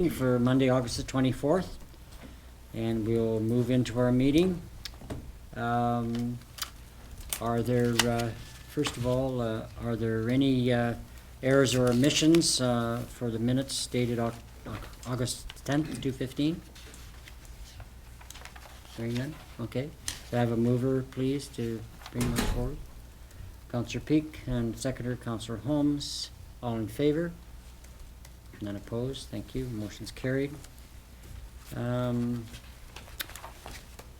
For Monday, August the 24th, and we'll move into our meeting. Are there, first of all, are there any errors or omissions for the minutes dated August 10th, 2015? Hearing none? Okay. Do I have a mover, please, to bring those forward? Councillor Peak and seconder, Councillor Holmes. All in favor? None opposed, thank you, motion's carried.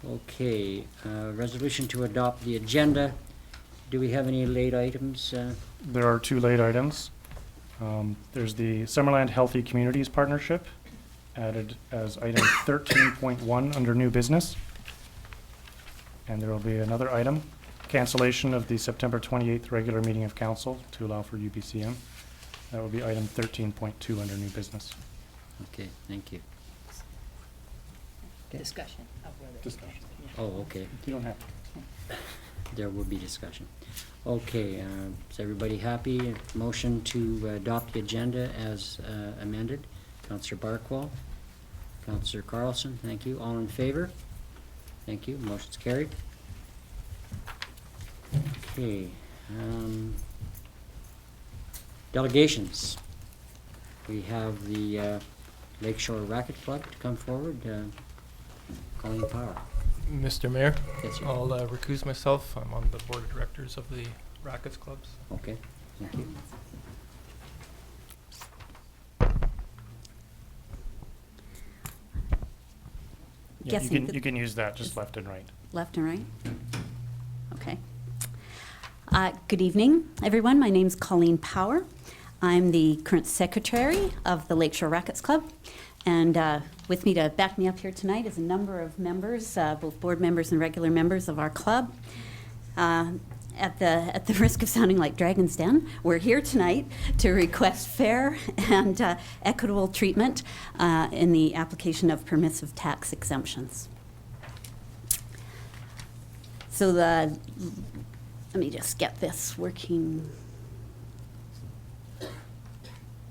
Okay, resolution to adopt the agenda. Do we have any late items? There are two late items. There's the Summerland Healthy Communities Partnership, added as item 13.1 under new business. And there will be another item, cancellation of the September 28th regular meeting of council to allow for UBCM. That will be item 13.2 under new business. Okay, thank you. Discussion of whether. Discussion. Oh, okay, You don't have to. there will be discussion. Okay, is everybody happy? Motion to adopt the agenda as amended. Councillor Barkwell, Councillor Carlson, thank you. All in favor? Thank you, motion's carried. Okay, delegations. We have the Lakeshore Racket Club to come forward. Colleen Power. Mr. Mayor, Yes, sir. I'll recuse myself. I'm on the board of directors of the Rackets Clubs. Okay, thank you. Yeah, Guessing that- you can use that just left and right. Left and right? Okay. Good evening, everyone. My name's Colleen Power. I'm the current secretary of the Lakeshore Rackets Club. And with me to back me up here tonight is a number of members, both board members and regular members of our club. At the risk of sounding like Dragon's Den, we're here tonight to request fair and equitable treatment in the application of permissive tax exemptions. So let me just get this working.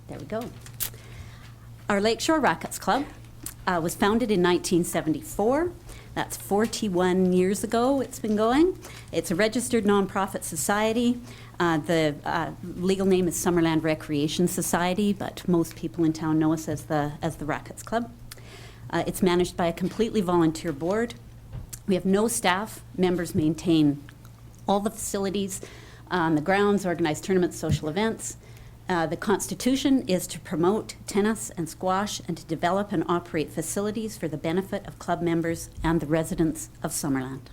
There we go. Our Lakeshore Rackets Club was founded in 1974. That's 41 years ago it's been going. It's a registered nonprofit society. The legal name is Summerland Recreation Society, but most people in town know us as the Rackets Club. It's managed by a completely volunteer board. We have no staff. Members maintain all the facilities, the grounds, organize tournaments, social events. The Constitution is to promote tennis and squash and to develop and operate facilities for the benefit of club members and the residents of Summerland.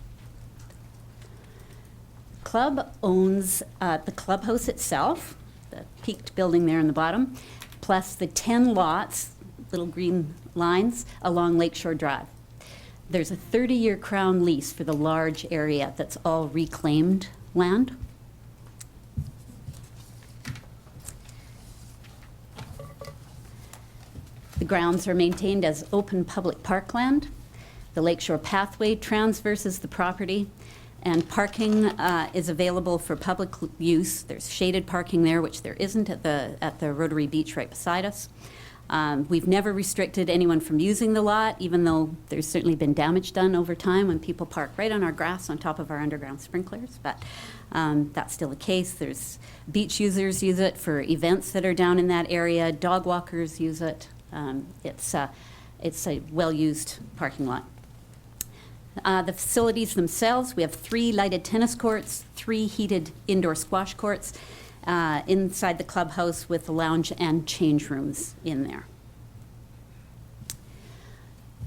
Club owns the clubhouse itself, the peaked building there in the bottom, plus the 10 lots, little green lines, along Lakeshore Drive. There's a 30-year crown lease for the large area that's all reclaimed land. The grounds are maintained as open public parkland. The Lakeshore Pathway transverses the property, and parking is available for public use. There's shaded parking there, which there isn't at the Rotary Beach right beside us. We've never restricted anyone from using the lot, even though there's certainly been damage done over time when people park right on our grass on top of our underground sprinklers, but that's still the case. There's beach users use it for events that are down in that area. Dog walkers use it. It's a well-used parking lot. The facilities themselves, we have 3 lighted tennis courts, 3 heated indoor squash courts, inside the clubhouse with a lounge and change rooms in there.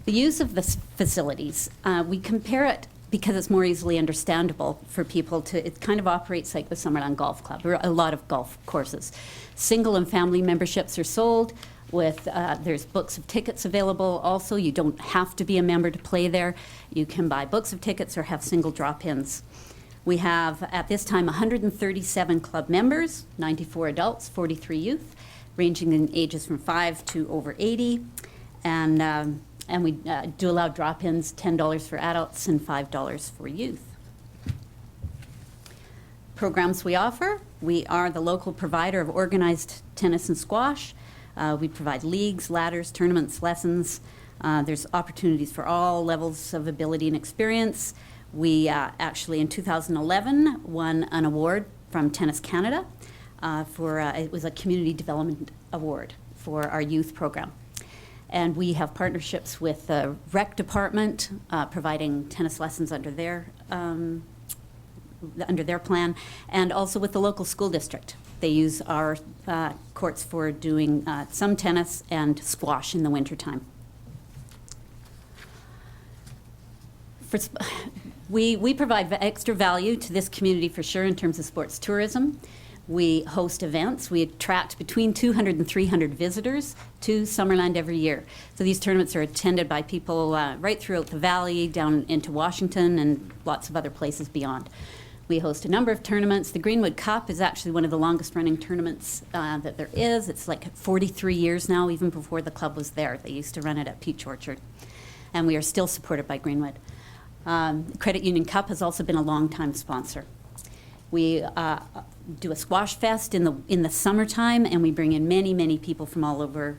The use of the facilities, we compare it because it's more easily understandable for people to, it kind of operates like the Summerland Golf Club, or a lot of golf courses. Single and family memberships are sold with, there's books of tickets available also. You don't have to be a member to play there. You can buy books of tickets or have single drop-ins. We have, at this time, 137 club members, 94 adults, 43 youth, ranging in ages from 5 to over 80. And we do allow drop-ins, $10 for adults and $5 for youth. Programs we offer, we are the local provider of organized tennis and squash, We provide leagues, ladders, tournaments, lessons. There's opportunities for all levels of ability and experience. We actually, in 2011, won an award from Tennis Canada it was a community development award for our youth program. And we have partnerships with the rec department, providing tennis lessons under their plan, and also with the local school district. They use our courts for doing some tennis and squash in the wintertime. We provide extra value to this community for sure in terms of sports tourism. We host events. We attract between 200 and 300 visitors to Summerland every year. So these tournaments are attended by people right throughout the valley, down into Washington, and lots of other places beyond. We host a number of tournaments. The Greenwood Cup is actually one of the longest running tournaments that there is. It's like 43 years now, even before the club was there. They used to run it at Peach Orchard. And we are still supported by Greenwood. Credit Union Cup has also been a long-time sponsor. We do a squash fest in the summertime, and we bring in many people from all over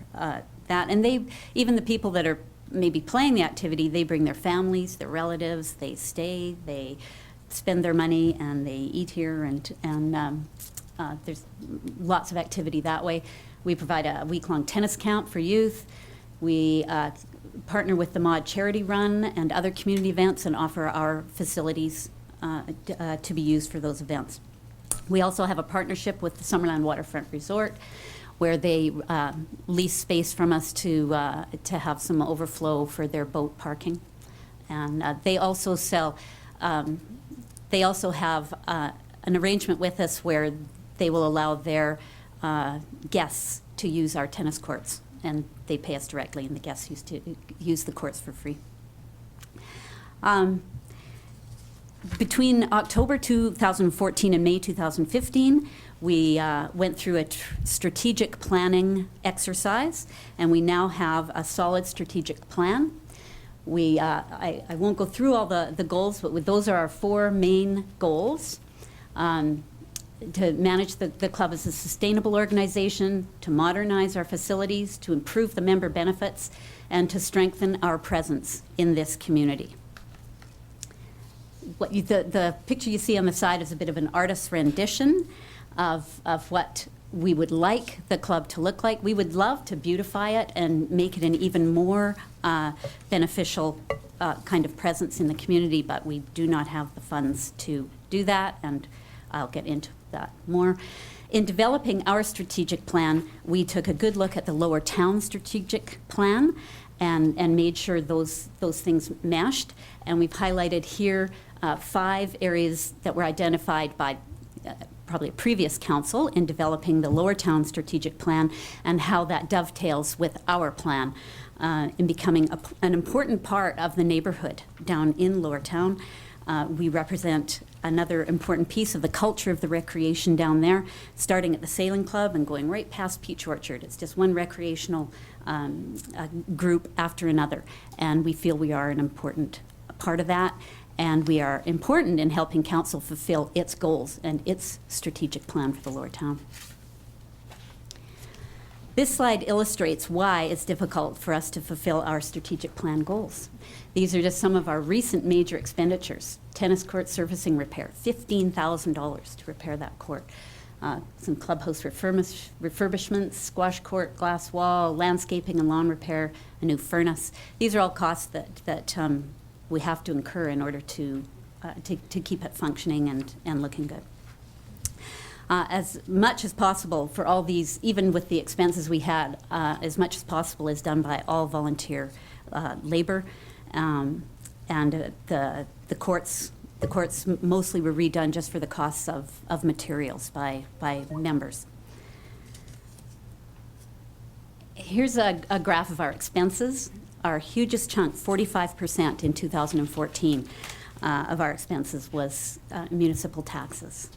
that. And even the people that are maybe playing the activity, they bring their families, their relatives, they stay, they spend their money, and they eat here, and there's lots of activity that way. We provide a week-long tennis camp for youth. We partner with the Mod Charity Run and other community events and offer our facilities to be used for those events. We also have a partnership with the Summerland Waterfront Resort, where they lease space from us to have some overflow for their boat parking. And they also sell. They also have an arrangement with us where they will allow their guests to use our tennis courts, and they pay us directly, and the guests use the courts for free. Between October 2014 and May 2015, we went through a strategic planning exercise, and we now have a solid strategic plan. I won't go through all the goals, but those are our 4 main goals. To manage the club as a sustainable organization, to modernize our facilities, to improve the member benefits, and to strengthen our presence in this community. The picture you see on the side is a bit of an artist's rendition of what we would like the club to look like. We would love to beautify it and make it an even more beneficial kind of presence in the community, but we do not have the funds to do that, and I'll get into that more. In developing our strategic plan, we took a good look at the Lower Town strategic plan and made sure those things meshed, and we've highlighted here 5 areas that were identified by probably a previous council in developing the Lower Town strategic plan, and how that dovetails with our plan in becoming an important part of the neighborhood down in Lower Town. We represent another important piece of the culture of the recreation down there, starting at the sailing club and going right past Peach Orchard. It's just one recreational group after another, and we feel we are an important part of that, and we are important in helping council fulfill its goals and its strategic plan for the Lower Town. This slide illustrates why it's difficult for us to fulfill our strategic plan goals. These are just some of our recent major expenditures. Tennis court surfacing repair, $15,000 to repair that court. Some clubhouse refurbishments, squash court, glass wall, landscaping and lawn repair, a new furnace. These are all costs that we have to incur in order to keep it functioning and looking good. As much as possible for all these, even with the expenses we had, as much as possible is done by all volunteer labor. And the courts mostly were redone just for the costs of materials by members. Here's a graph of our expenses. Our hugest chunk, 45% in 2014 of our expenses was municipal taxes.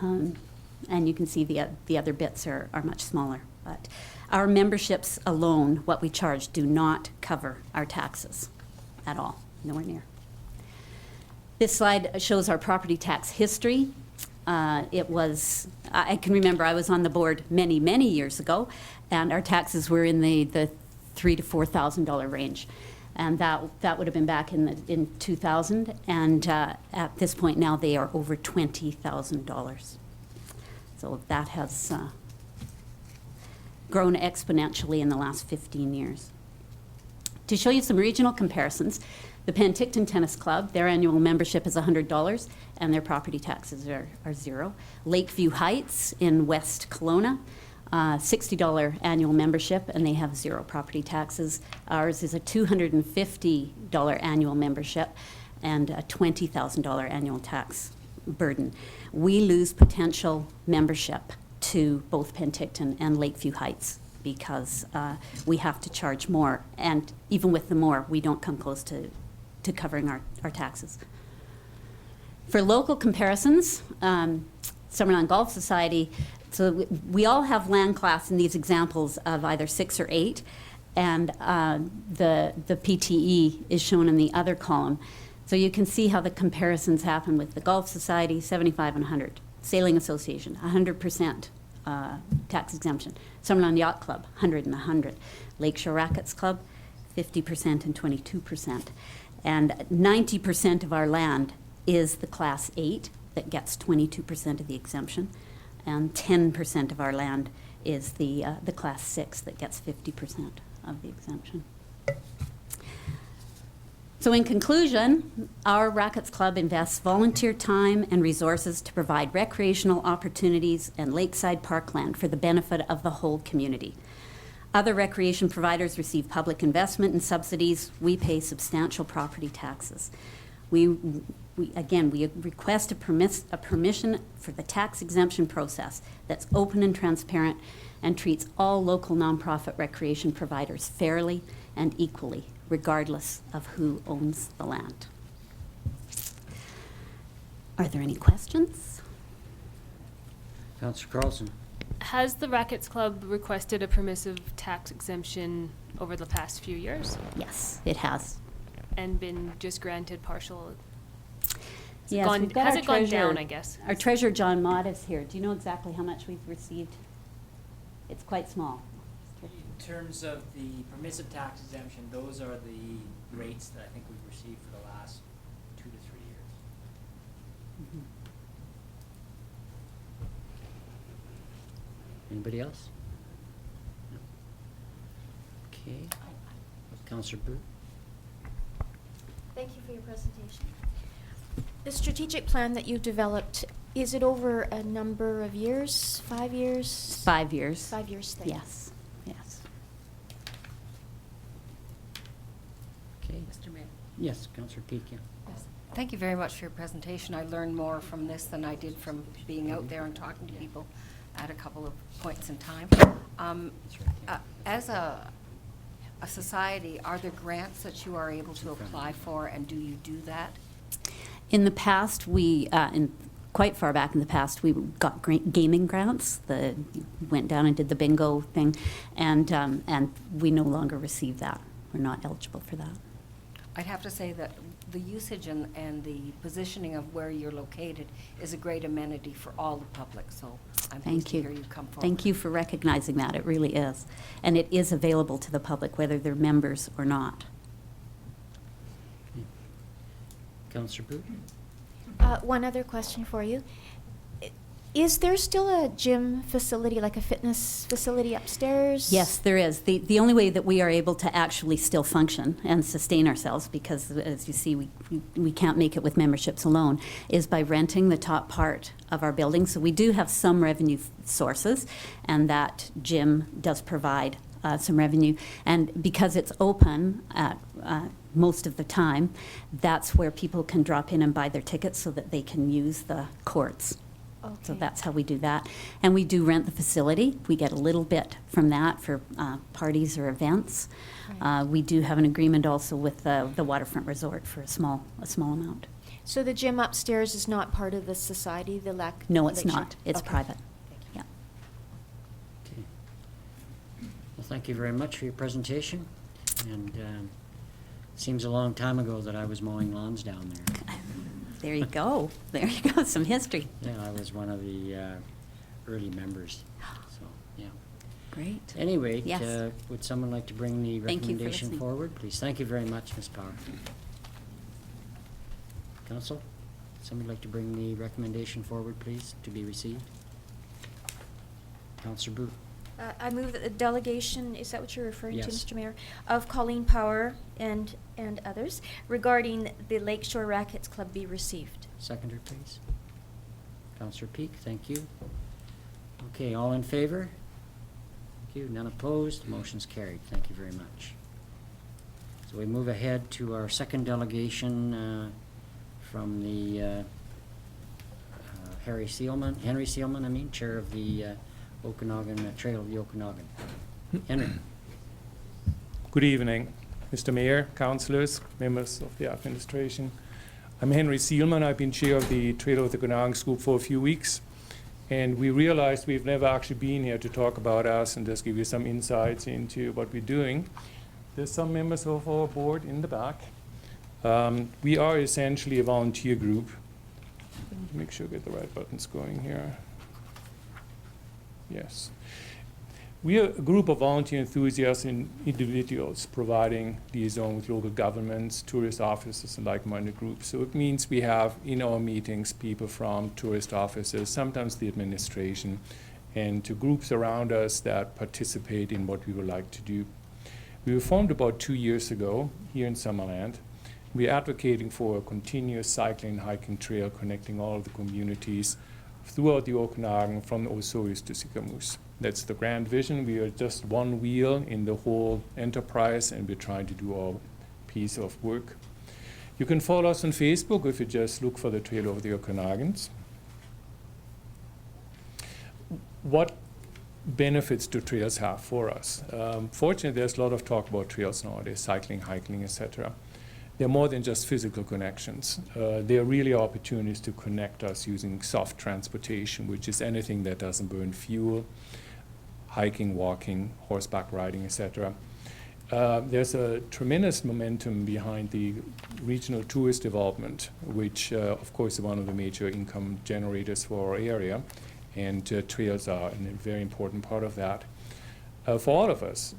And you can see the other bits are much smaller. But our memberships alone, what we charge, do not cover our taxes at all, nowhere near. This slide shows our property tax history. It was, I can remember I was on the board many, many years ago, and our taxes were in the $3,000 to $4,000 range. And that would have been back in 2000, and at this point now they are over $20,000. So that has grown exponentially in the last 15 years. To show you some regional comparisons, the Penticton Tennis Club, their annual membership is $100 and their property taxes are $0. Lakeview Heights in West Kelowna, $60 annual membership and they have $0 property taxes. Ours is a $250 annual membership and a $20,000 annual tax burden. We lose potential membership to both Penticton and Lakeview Heights because we have to charge more, and even with the more, we don't come close to covering our taxes. For local comparisons, Summerland Golf Society, so we all have land class in these examples of either 6 or 8, and the PTE is shown in the other column. So you can see how the comparisons happen with the Golf Society, 75 and 100. Sailing Association, 100% tax exemption. Summerland Yacht Club, 100 and 100. Lakeshore Rackets Club, 50% and 22%. And 90% of our land is the Class 8 that gets 22% of the exemption, and 10% of our land is the Class 6 that gets 50% of the exemption. So in conclusion, our Rackets Club invests volunteer time and resources to provide recreational opportunities and lakeside parkland for the benefit of the whole community. Other recreation providers receive public investment and subsidies. We pay substantial property taxes. We request a permission for the tax exemption process that's open and transparent and treats all local nonprofit recreation providers fairly and equally, regardless of who owns the land. Are there any questions? Councillor Carlson. Has the Rackets Club requested a permissive tax exemption over the past few years Yes, it has. and been just granted partial? Yes, we've got Has our it gone treasurer- down, I guess? Our treasurer, John Mott, is here. Do you know exactly how much we've received? It's quite small. In terms of the permissive tax exemption, those are the rates that I think we've received for the last 2 to 3 years. Mhm. Anybody else? No. Okay. Councillor Booth. Thank you for your presentation. The strategic plan that you've developed, is it over a number of years, 5 years? 5 years. 5 years, thank you. Yes, yes. Okay. Mr. Mayor. Yes, Councillor Peak, yeah. Yes. Thank you very much for your presentation. I learned more from this than I did from being out there and talking to people at a couple of points in time. As a society, are there grants that you are able to apply for, and do you do that? In the past, quite far back in the past, we got gaming grants. Went down and did the bingo thing, and we no longer receive that. We're not eligible for that. I'd have to say that the usage and the positioning of where you're located is a great amenity for all the public, so I'm pleased Thank to you. hear you come forward. Thank you for recognizing that. It really is. And it is available to the public, whether they're members or not. Okay. Councillor Booth. One other question for you. Is there still a gym facility, like a fitness facility upstairs? Yes, there is. The only way that we are able to actually still function and sustain ourselves, because as you see, we can't make it with memberships alone, is by renting the top part of our building. So we do have some revenue sources, and that gym does provide some revenue. And because it's open at most of the time, that's where people can drop in and buy their tickets so that they can use the courts. So Okay. that's how we do that. And we do rent the facility. We get a little bit from that for parties or events. Right. We do have an agreement also with the Waterfront Resort for a small amount. So the gym upstairs is not part of the society, the No, it's Lakeshore? not. It's Okay. private. Thank you. Yeah. Okay. Well, thank you very much for your presentation. And seems a long time ago that I was mowing lawns down there. There you go. There you go, some history. Yeah, I was one of the early members, so, yeah. Great. Anyway, Yes. would someone like to bring the Thank you for recommendation listening. forward, please? Thank you very much, Ms. Power. Council, somebody like to bring the recommendation forward, please, to be received? Councillor Booth. I move that the delegation, is that what you're referring to, Yes. Mr. Mayor? Of Colleen Power and others regarding the Lakeshore Rackets Club be received. Seconder, please. Councillor Peak, thank you. Okay, all in favor? Thank you. None opposed. Motion's carried. Thank you very much. So we move ahead to our second delegation from the Henry Seelman, Chair of the Okanagan Trail of the Okanagan. Henry. Good evening, Mr. Mayor, councillors, members of the administration. I'm Henry Seelman. I've been chair of the Trail of the Okanagan Group for a few weeks, and we realized we've never actually been here to talk about us and just give you some insights into what we're doing. There's some members of our board in the back. We are essentially a volunteer group. Make sure I get the right buttons going here. Yes. We are a group of volunteer enthusiasts and individuals providing liaison with local governments, tourist offices, and like-minded groups. So it means we have in our meetings people from tourist offices, sometimes the administration, and to groups around us that participate in what we would like to do. We were formed about 2 years ago here in Summerland. We're advocating for a continuous cycling and hiking trail connecting all of the communities throughout the Okanagan from Osoyoos to Sikamoose. That's the grand vision. We are just one wheel in the whole enterprise, and we're trying to do our piece of work. You can follow us on Facebook if you just look for the Trail of the Okanagans. What benefits do trails have for us? Fortunately, there's a lot of talk about trails nowadays, cycling, hiking, etc. They're more than just physical connections. They're really opportunities to connect us using soft transportation, which is anything that doesn't burn fuel, hiking, walking, horseback riding, etc. There's a tremendous momentum behind the regional tourist development, which of course is one of the major income generators for our area, and trails are a very important part of that. For all of us,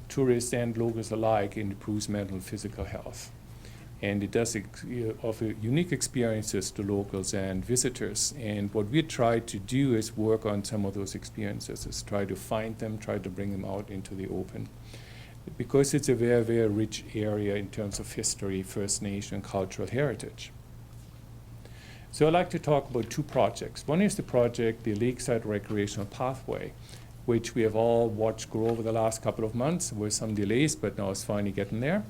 tourists and locals alike, it improves mental and physical health. And it does offer unique experiences to locals and visitors. And what we try to do is work on some of those experiences, is try to find them, try to bring them out into the open. Because it's a very, very rich area in terms of history, First Nation, and cultural heritage. So I'd like to talk about two projects. One is the project, the Lakeside Recreational Pathway, which we have all watched grow over the last couple of months with some delays, but now it's finally getting there.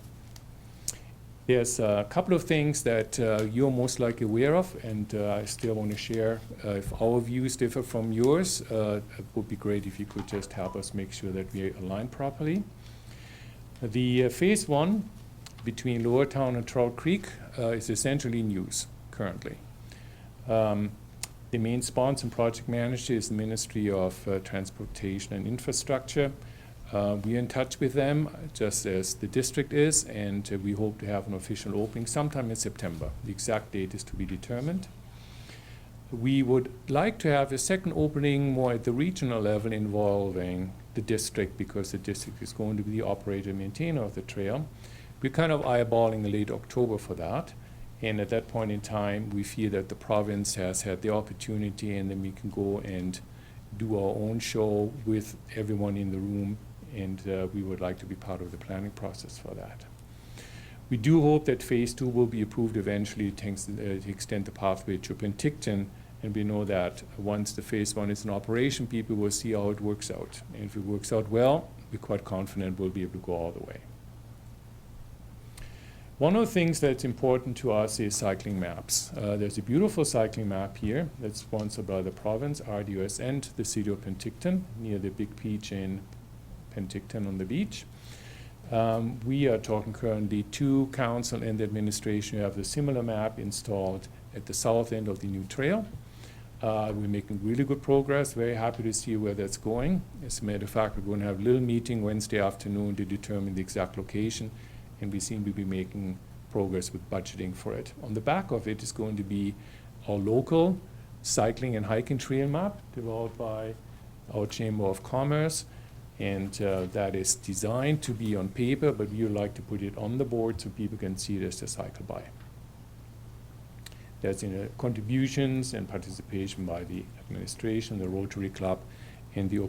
There's a couple of things that you're most likely aware of, and I still want to share. If our views differ from yours, it would be great if you could just help us make sure that we align properly. The phase one between Lower Town and Trout Creek is essentially in use currently. The main sponsor and project manager is the Ministry of Transportation and Infrastructure. We are in touch with them, just as the district is, and we hope to have an official opening sometime in September. The exact date is to be determined. We would like to have a second opening more at the regional level involving the district, because the district is going to be the operator and maintainer of the trail. We're kind of eyeballing late October for that, and at that point in time, we feel that the province has had the opportunity, and then we can go and do our own show with everyone in the room, and we would like to be part of the planning process for that. We do hope that phase two will be approved eventually to extend the pathway to Penticton, and we know that once the phase one is in operation, people will see how it works out. And if it works out well, we're quite confident we'll be able to go all the way. One of the things that's important to us is cycling maps. There's a beautiful cycling map here that's sponsored by the province, RDOS, and the city of Penticton, near the Big Peach in Penticton on the beach. We are talking currently to council and the administration who have a similar map installed at the south end of the new trail. We're making really good progress, very happy to see where that's going. As a matter of fact, we're going to have a little meeting Wednesday afternoon to determine the exact location, and we seem to be making progress with budgeting for it. On the back of it is going to be our local cycling and hiking trail map developed by our Chamber of Commerce, and that is designed to be on paper, but we would like to put it on the board so people can see it as they cycle by. There's contributions and participation by the administration, the Rotary Club, and the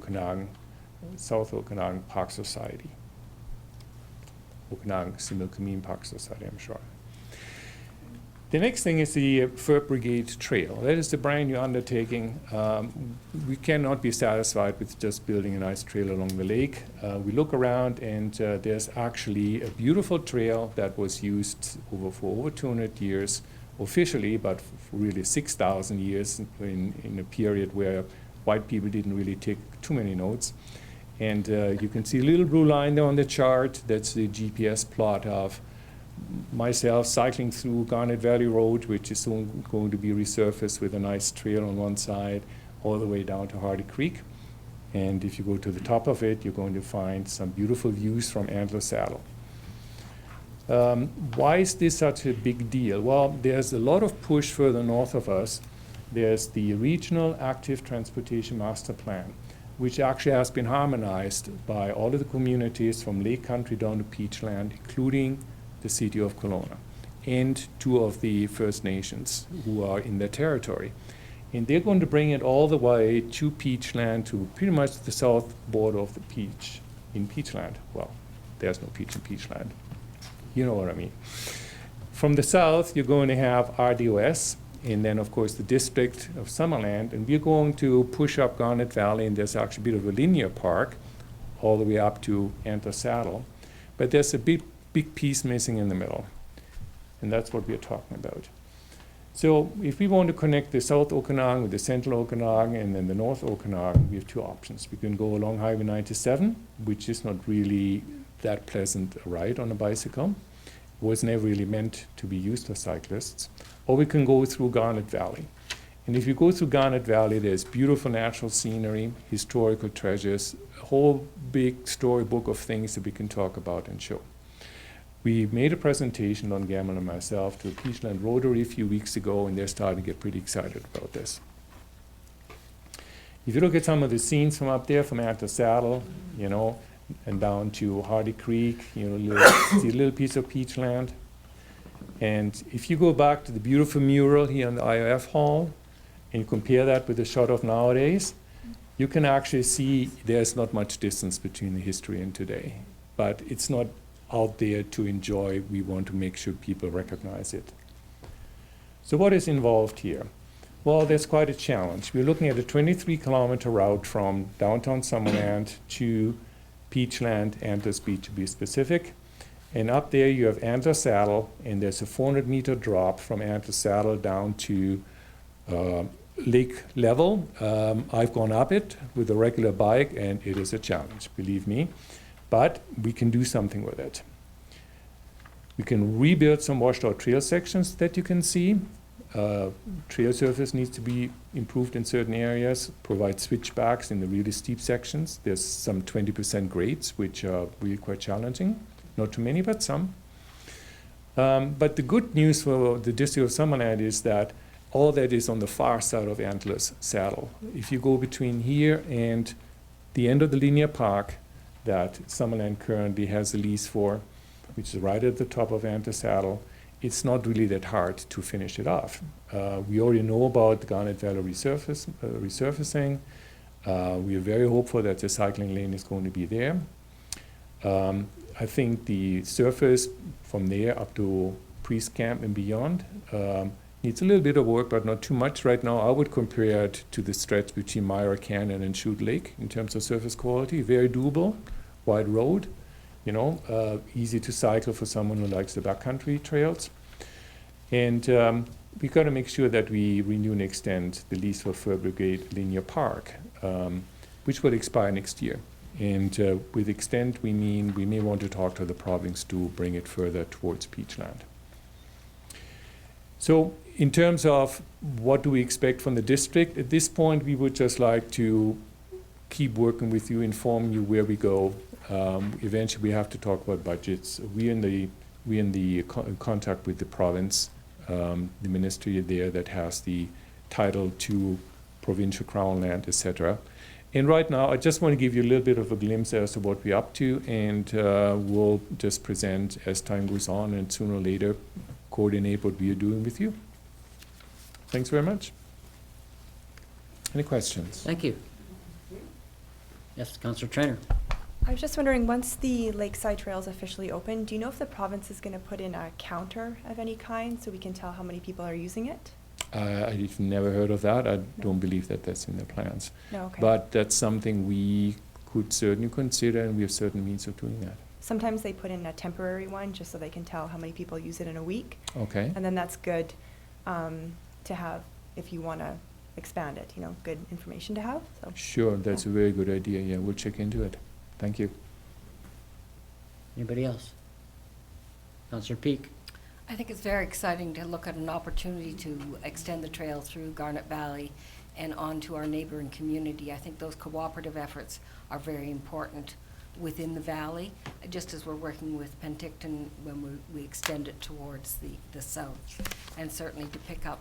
South Okanagan Park Society. Okanagan Similkameen Park Society, I'm sure. The next thing is the Fur Brigade Trail. That is the brand new undertaking. We cannot be satisfied with just building a nice trail along the lake. We look around and there's actually a beautiful trail that was used for over 200 years officially, but for really 6,000 years in a period where white people didn't really take too many notes. And you can see a little blue line there on the chart. That's the GPS plot of myself cycling through Garnet Valley Road, which is soon going to be resurfaced with a nice trail on one side all the way down to Hardy Creek. And if you go to the top of it, you're going to find some beautiful views from Antler Saddle. Why is this such a big deal? Well, there's a lot of push further north of us. There's the Regional Active Transportation Master Plan, which actually has been harmonized by all of the communities from Lake Country down to Peachland, including the city of Kelowna, and 2 of the First Nations who are in their territory. And they're going to bring it all the way to Peachland, to pretty much the south border of the peach in Peachland. Well, there's no peach in Peachland. You know what I mean. From the south, you're going to have RDOS, and then, of course, the district of Summerland, and we're going to push up Garnet Valley, and there's actually a bit of a linear park all the way up to Antler Saddle. But there's a big piece missing in the middle, and that's what we're talking about. So if we want to connect the South Okanagan with the Central Okanagan and then the North Okanagan, we have 2 options. We can go along Highway 97, which is not really that pleasant a ride on a bicycle. It was never really meant to be used for cyclists. Or we can go through Garnet Valley. And if you go through Garnet Valley, there's beautiful natural scenery, historical treasures, a whole big storybook of things that we can talk about and show. We made a presentation, Don Gamble and myself, to the Peachland Rotary a few weeks ago, and they're starting to get pretty excited about this. If you look at some of the scenes from up there, from Antler Saddle, you know, and down to Hardy Creek, you know, see a little piece of Peachland. And if you go back to the beautiful mural here in the IOF Hall, and you compare that with the shot of nowadays, you can actually see there's not much distance between the history and today. But it's not out there to enjoy. We want to make sure people recognize it. So what is involved here? Well, there's quite a challenge. We're looking at a 23-kilometer route from downtown Summerland to Peachland, Antlers Beach to be specific. And up there you have Antler Saddle, and there's a 400-meter drop from Antler Saddle down to lake level. I've gone up it with a regular bike, and it is a challenge, believe me. But we can do something with it. We can rebuild some washed out trail sections that you can see. Trail surface needs to be improved in certain areas, provide switchbacks in the really steep sections. There's some 20% grades, which are really quite challenging. Not too many, but some. But the good news for the district of Summerland is that all that is on the far side of Antlers Saddle. If you go between here and the end of the linear park that Summerland currently has a lease for, which is right at the top of Antler Saddle, it's not really that hard to finish it off. We already know about the Garnet Valley resurfacing. We are very hopeful that the cycling lane is going to be there. I think the surface from there up to Priest Camp and beyond needs a little bit of work, but not too much right now. I would compare it to the stretch between Myra Canyon and Chute Lake in terms of surface quality. Very doable, wide road, you know, easy to cycle for someone who likes the backcountry trails. And we've got to make sure that we renew and extend the lease for Fur Brigade Linear Park, which will expire next year. And with extend, we mean we may want to talk to the province to bring it further towards Peachland. So in terms of what do we expect from the district, at this point we would just like to keep working with you, inform you where we go. Eventually we have to talk about budgets. We're in the we're in the contact with the province, the ministry there that has the title to provincial crown land, etc. And right now, I just want to give you a little bit of a glimpse as to what we're up to, and we'll just present as time goes on, and sooner or later coordinate what we are doing with you. Thanks very much. Any questions? Thank you. Yes, Councillor Trainer. I was just wondering, once the Lakeside Trails officially open, do you know if the province is going to put in a counter of any kind so we can tell how many people are using it? I've never heard of that. I don't believe that that's in their plans. No, okay. But that's something we could certainly consider, and we have certain means of doing that. Sometimes they put in a temporary one just so they can tell how many people use it in a week. Okay. And then that's good to have if you want to expand it, you know, good information to have. So. Sure, that's a very good idea. Yeah, we'll check into it. Thank you. Anybody else? Councillor Peak. I think it's very exciting to look at an opportunity to extend the trail through Garnet Valley and on to our neighboring community. I think those cooperative efforts are very important within the valley, just as we're working with Penticton when we extend it towards the south. And certainly to pick up,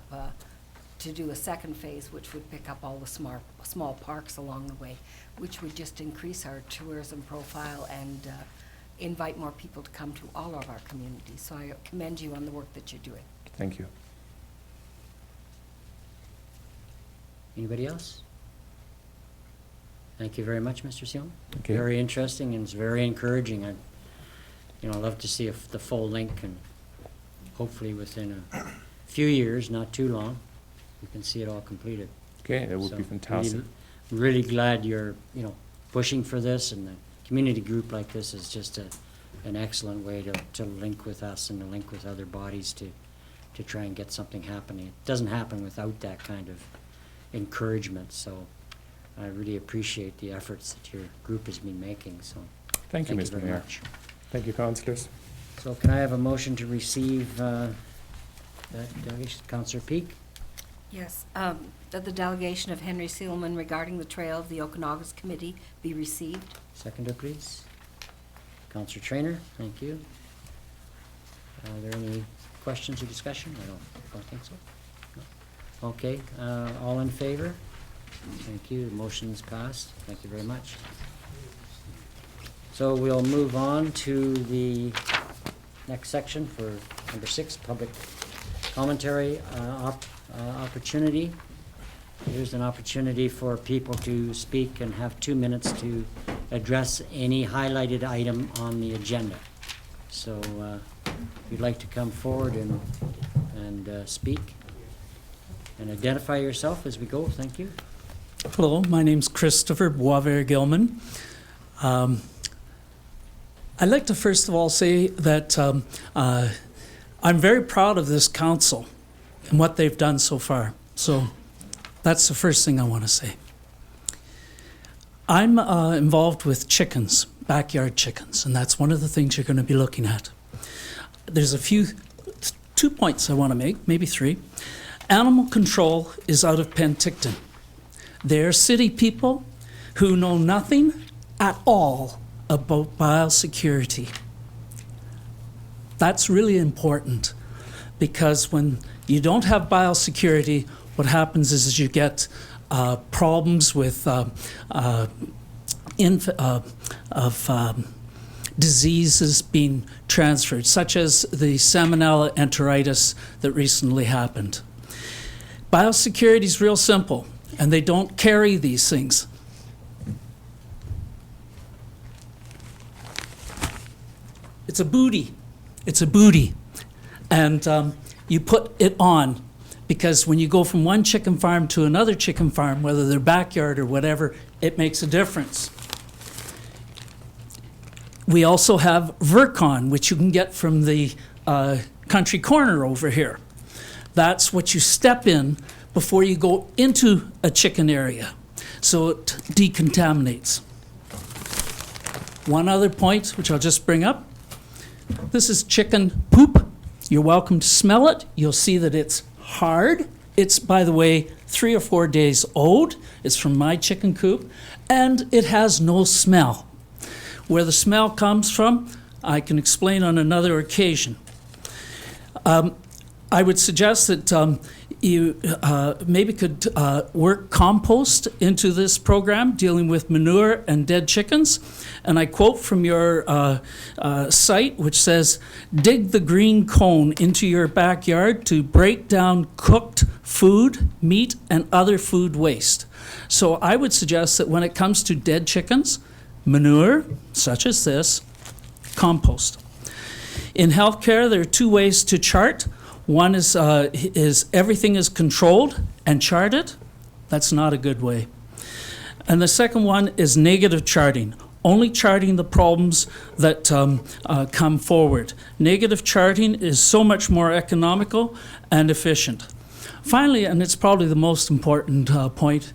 to do a second phase, which would pick up all the small parks along the way, which would just increase our tourism profile and invite more people to come to all of our communities. So I commend you on the work that you're doing. Thank you. Anybody else? Thank you very much, Mr. Sion. Okay. Very interesting, and it's very encouraging. I love to see the full link, and hopefully within a few years, not too long, we can see it all completed. Okay, that would So be fantastic. Really glad you're, pushing for this, and the community group like this is just an excellent way to link with us and to link with other bodies to try and get something happening. It doesn't happen without that kind of encouragement, so I really appreciate the efforts that your group has been making, so Thank you, Mr. very Mayor. much. Thank you, councillors. So can I have a motion to receive that delegation? Councillor Peak? Yes, that the delegation of Henry Seelman regarding the trail of the Okanagas Committee be received. Seconder, please. Councillor Trainer, thank you. Are there any questions or discussion? I don't think so. No. Okay, all in favor? Thank you, the motion is passed. Thank you very much. So we'll move on to the next section for number 6, public commentary opportunity. Here's an opportunity for people to speak and have 2 minutes to address any highlighted item on the agenda. So if you'd like to come forward and speak and identify yourself as we go, thank you. Hello, my name's Christopher Boisvert-Gilman. I'd like to first of all say that I'm very proud of this council and what they've done so far. So that's the first thing I want to say. I'm involved with chickens, backyard chickens, and that's one of the things you're going to be looking at. There's 2 points I want to make, maybe 3. Animal control is out of Penticton. They're city people who know nothing at all about biosecurity. That's really important, because when you don't have biosecurity, what happens is you get problems with diseases being transferred, such as the Salmonella enteritis that recently happened. Biosecurity is real simple, and they don't carry these things. It's a booty. It's a booty. And you put it on, because when you go from one chicken farm to another chicken farm, whether they're backyard or whatever, it makes a difference. We also have Virkon, which you can get from the country corner over here. That's what you step in before you go into a chicken area, so it decontaminates. One other point, which I'll just bring up. This is chicken poop. You're welcome to smell it. You'll see that it's hard. It's, by the way, 3 or 4 days old. It's from my chicken coop, and it has no smell. Where the smell comes from, I can explain on another occasion. I would suggest that you maybe could work compost into this program dealing with manure and dead chickens. And I quote from your site, which says, dig the green cone into your backyard to break down cooked food, meat, and other food waste. So I would suggest that when it comes to dead chickens, manure, such as this, compost. In healthcare, there are two ways to chart. One is everything is controlled and charted. That's not a good way. And the second one is negative charting, only charting the problems that come forward. Negative charting is so much more economical and efficient. Finally, and it's probably the most important point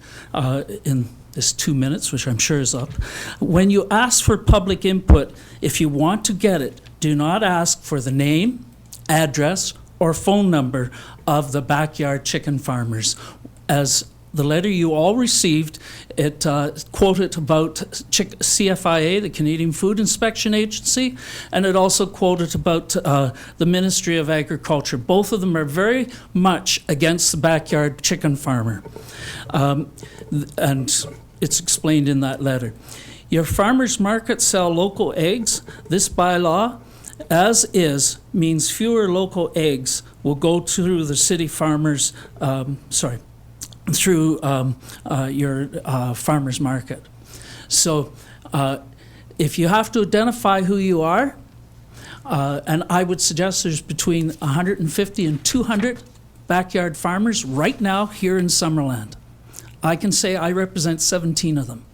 in this 2 minutes, which I'm sure is up, when you ask for public input, if you want to get it, do not ask for the name, address, or phone number of the backyard chicken farmers. As the letter you all received, it quoted about CFIA, the Canadian Food Inspection Agency, and it also quoted about the Ministry of Agriculture. Both of them are very much against the backyard chicken farmer. And it's explained in that letter. Your farmers markets sell local eggs. This bylaw, as is, means fewer local eggs will go through the city farmers, through your farmers market. So if you have to identify who you are, and I would suggest there's between 150 and 200 backyard farmers right now here in Summerland. I can say I represent 17 of them.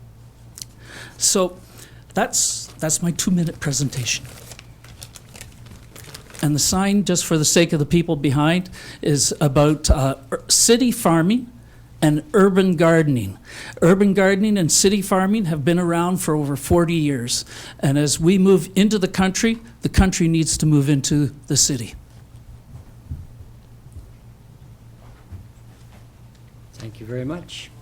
So that's my 2-minute presentation. And the sign, just for the sake of the people behind, is about city farming and urban gardening. Urban gardening and city farming have been around for over 40 years. And as we move into the country needs to move into the city. Thank you very much.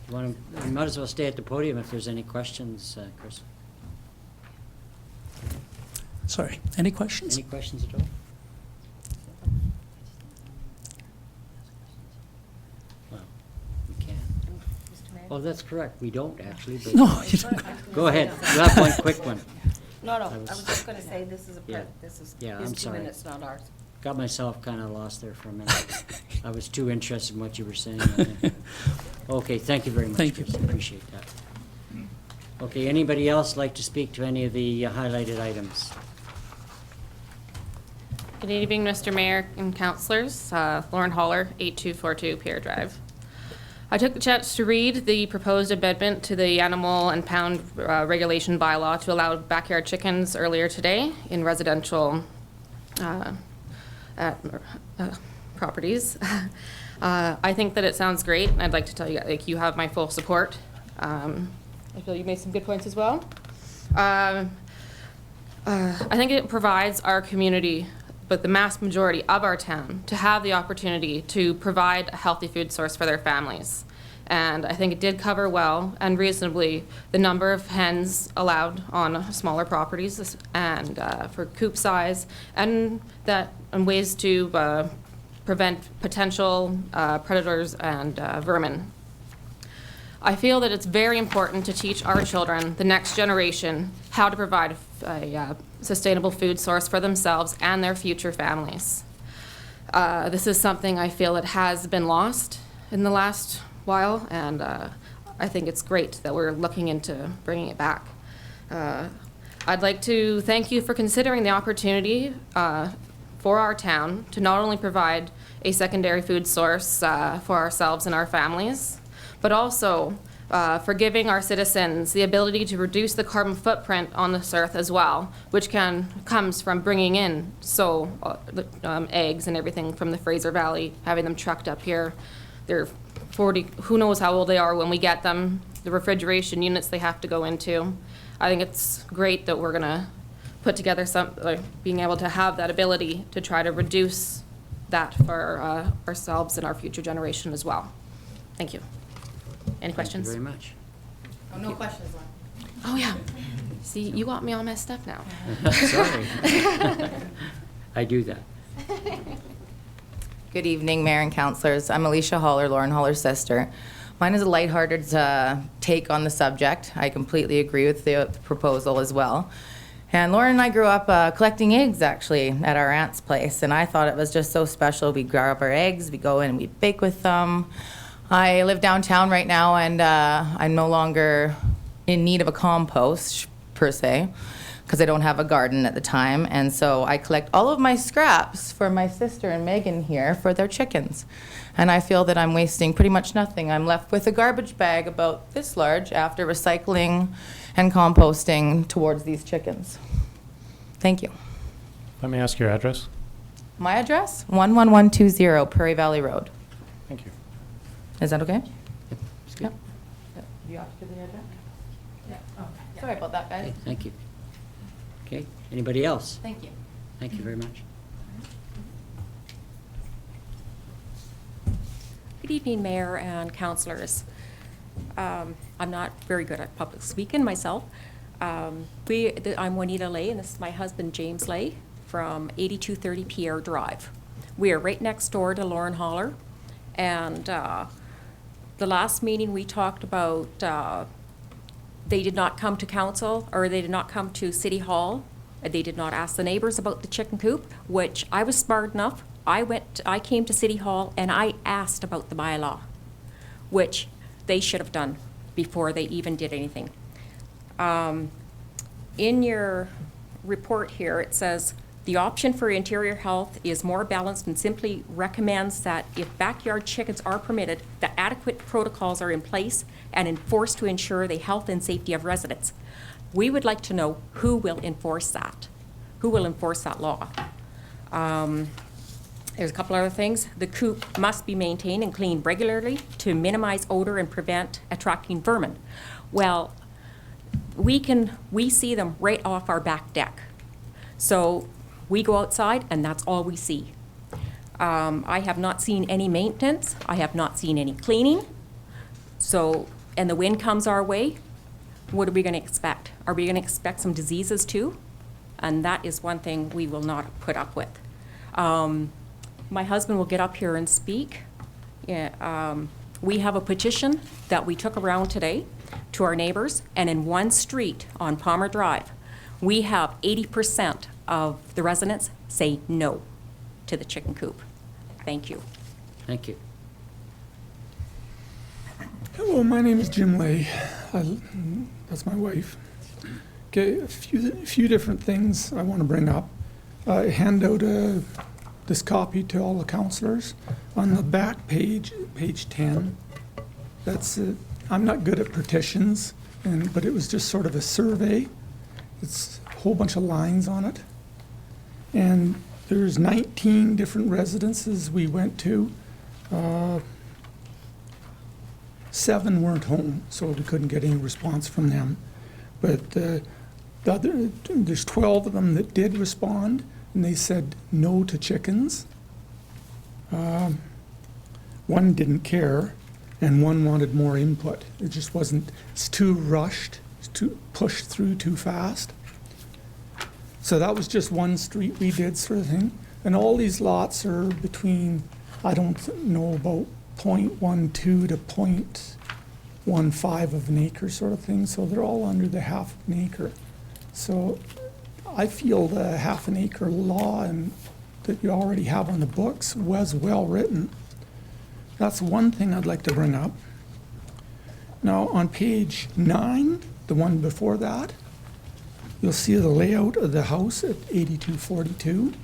You might as well stay at the podium if there's any questions, Chris. Sorry, any questions? Any questions at all? Well, we can. Oh, that's correct. We don't actually, but. No, you don't. Go ahead. You have one quick one. No, I I was- was just gonna say, this is Yeah. Yeah, his I'm 2 sorry. minutes, not ours. Got myself kind of lost there for a minute. I was too interested in what you were saying. Okay, thank you very much, Thank you. Chris. Appreciate that. Okay, anybody else like to speak to any of the highlighted items? Good evening, Mr. Mayor and councillors. Lauren Holler, 8242 Pierre Drive. I took the chance to read the proposed amendment to the animal and pound regulation bylaw to allow backyard chickens earlier today in residential properties. I think that it sounds great, and I'd like to tell you, like, you have my full support. I feel you made some good points as well. I think it provides our community, but the mass majority of our town, to have the opportunity to provide a healthy food source for their families. And I think it did cover well and reasonably the number of hens allowed on smaller properties and for coop size, and ways to prevent potential predators and vermin. I feel that it's very important to teach our children, the next generation, how to provide a sustainable food source for themselves and their future families. This is something I feel that has been lost in the last while, and I think it's great that we're looking into bringing it back. I'd like to thank you for considering the opportunity for our town to not only provide a secondary food source for ourselves and our families, but also for giving our citizens the ability to reduce the carbon footprint on this earth as well, which comes from bringing in eggs and everything from the Fraser Valley, having them trucked up here. They're 40, who knows how old they are when we get them, the refrigeration units they have to go into. I think it's great that we're gonna put together being able to have that ability to try to reduce that for ourselves and our future generation as well. Thank you. Any questions? Thank you very much. Oh, no questions. Oh, yeah. See, you got me all messed up now. Sorry. I do that. Good evening, Mayor and Councillors. I'm Alicia Haller, Lauren Haller's sister. Mine is a lighthearted take on the subject. I completely agree with the proposal as well. And Lauren and I grew up collecting eggs, actually, at our aunt's place, and I thought it was just so special. We grab our eggs, we go in and we bake with them. I live downtown right now, and I'm no longer in need of a compost, per se, because I don't have a garden at the time, and so I collect all of my scraps for my sister and Megan here for their chickens. And I feel that I'm wasting pretty much nothing. I'm left with a garbage bag about this large after recycling and composting towards these chickens. Thank you. Let me ask your address. My address, 11120 Prairie Valley Road. Thank you. Is that okay? It's good. You asked for the address? Yeah. Oh, sorry about that, guys. Okay, thank you. Okay, anybody else? Thank you. Thank you very much. Good evening, Mayor and councillors. I'm not very good at public speaking myself. I'm Juanita Lay, and this is my husband, James Lay, from 8230 Pierre Drive. We are right next door to Lauren Haller, and the last meeting we talked about, they did not come to council, or they did not come to City Hall. They did not ask the neighbors about the chicken coop, which I was smart enough. I came to City Hall and I asked about the bylaw, which they should have done before they even did anything. In your report here, it says, the option for interior health is more balanced and simply recommends that if backyard chickens are permitted, that adequate protocols are in place and enforced to ensure the health and safety of residents. We would like to know who will enforce that. Who will enforce that law? There's a couple other things. The coop must be maintained and cleaned regularly to minimize odor and prevent attracting vermin. Well, we see them right off our back deck. So we go outside and that's all we see. I have not seen any maintenance. I have not seen any cleaning. So, and the wind comes our way. What are we gonna expect? Are we gonna expect some diseases too? And that is one thing we will not put up with. My husband will get up here and speak. Yeah, we have a petition that we took around today to our neighbors, and in one street on Palmer Drive, we have 80% of the residents say no to the chicken coop. Thank you. Thank you. Hello, my name is Jim Lay. That's my wife. Okay, a few different things I want to bring up. I hand out this copy to all the councillors. On the back page, page 10, that's it. I'm not good at petitions, but it was just sort of a survey. It's a whole bunch of lines on it. And there's 19 different residences we went to. 7 weren't home, so we couldn't get any response from them. But there's 12 of them that did respond, and they said no to chickens. One didn't care, and one wanted more input. It just wasn't, it's too rushed, it's too pushed through too fast. So that was just one street we did, sort of thing. And all these lots are between, I don't know, about 0.12 to 0.15 of an acre sort of thing. So they're all under the half an acre. So I feel the half an acre law and that you already have on the books was well written. That's one thing I'd like to bring up. Now on page 9, the one before that, you'll see the layout of the house at 8242.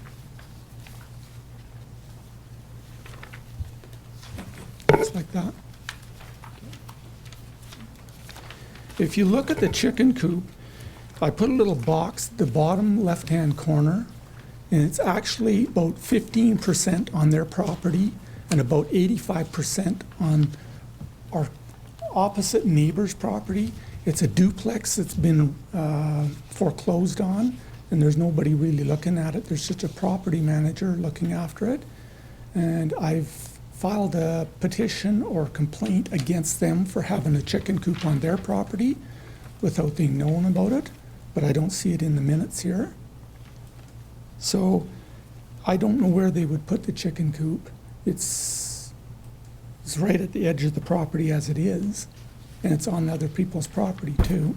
Just like that. If you look at the chicken coop, I put a little box at the bottom left-hand corner, and it's actually about 15% on their property and about 85% on our opposite neighbor's property. It's a duplex that's been foreclosed on, and there's nobody really looking at it. There's just a property manager looking after it. And I've filed a petition or complaint against them for having a chicken coop on their property without being known about it. but I don't see it in the minutes here. So I don't know where they would put the chicken coop. It's right at the edge of the property as it is, and it's on other people's property too.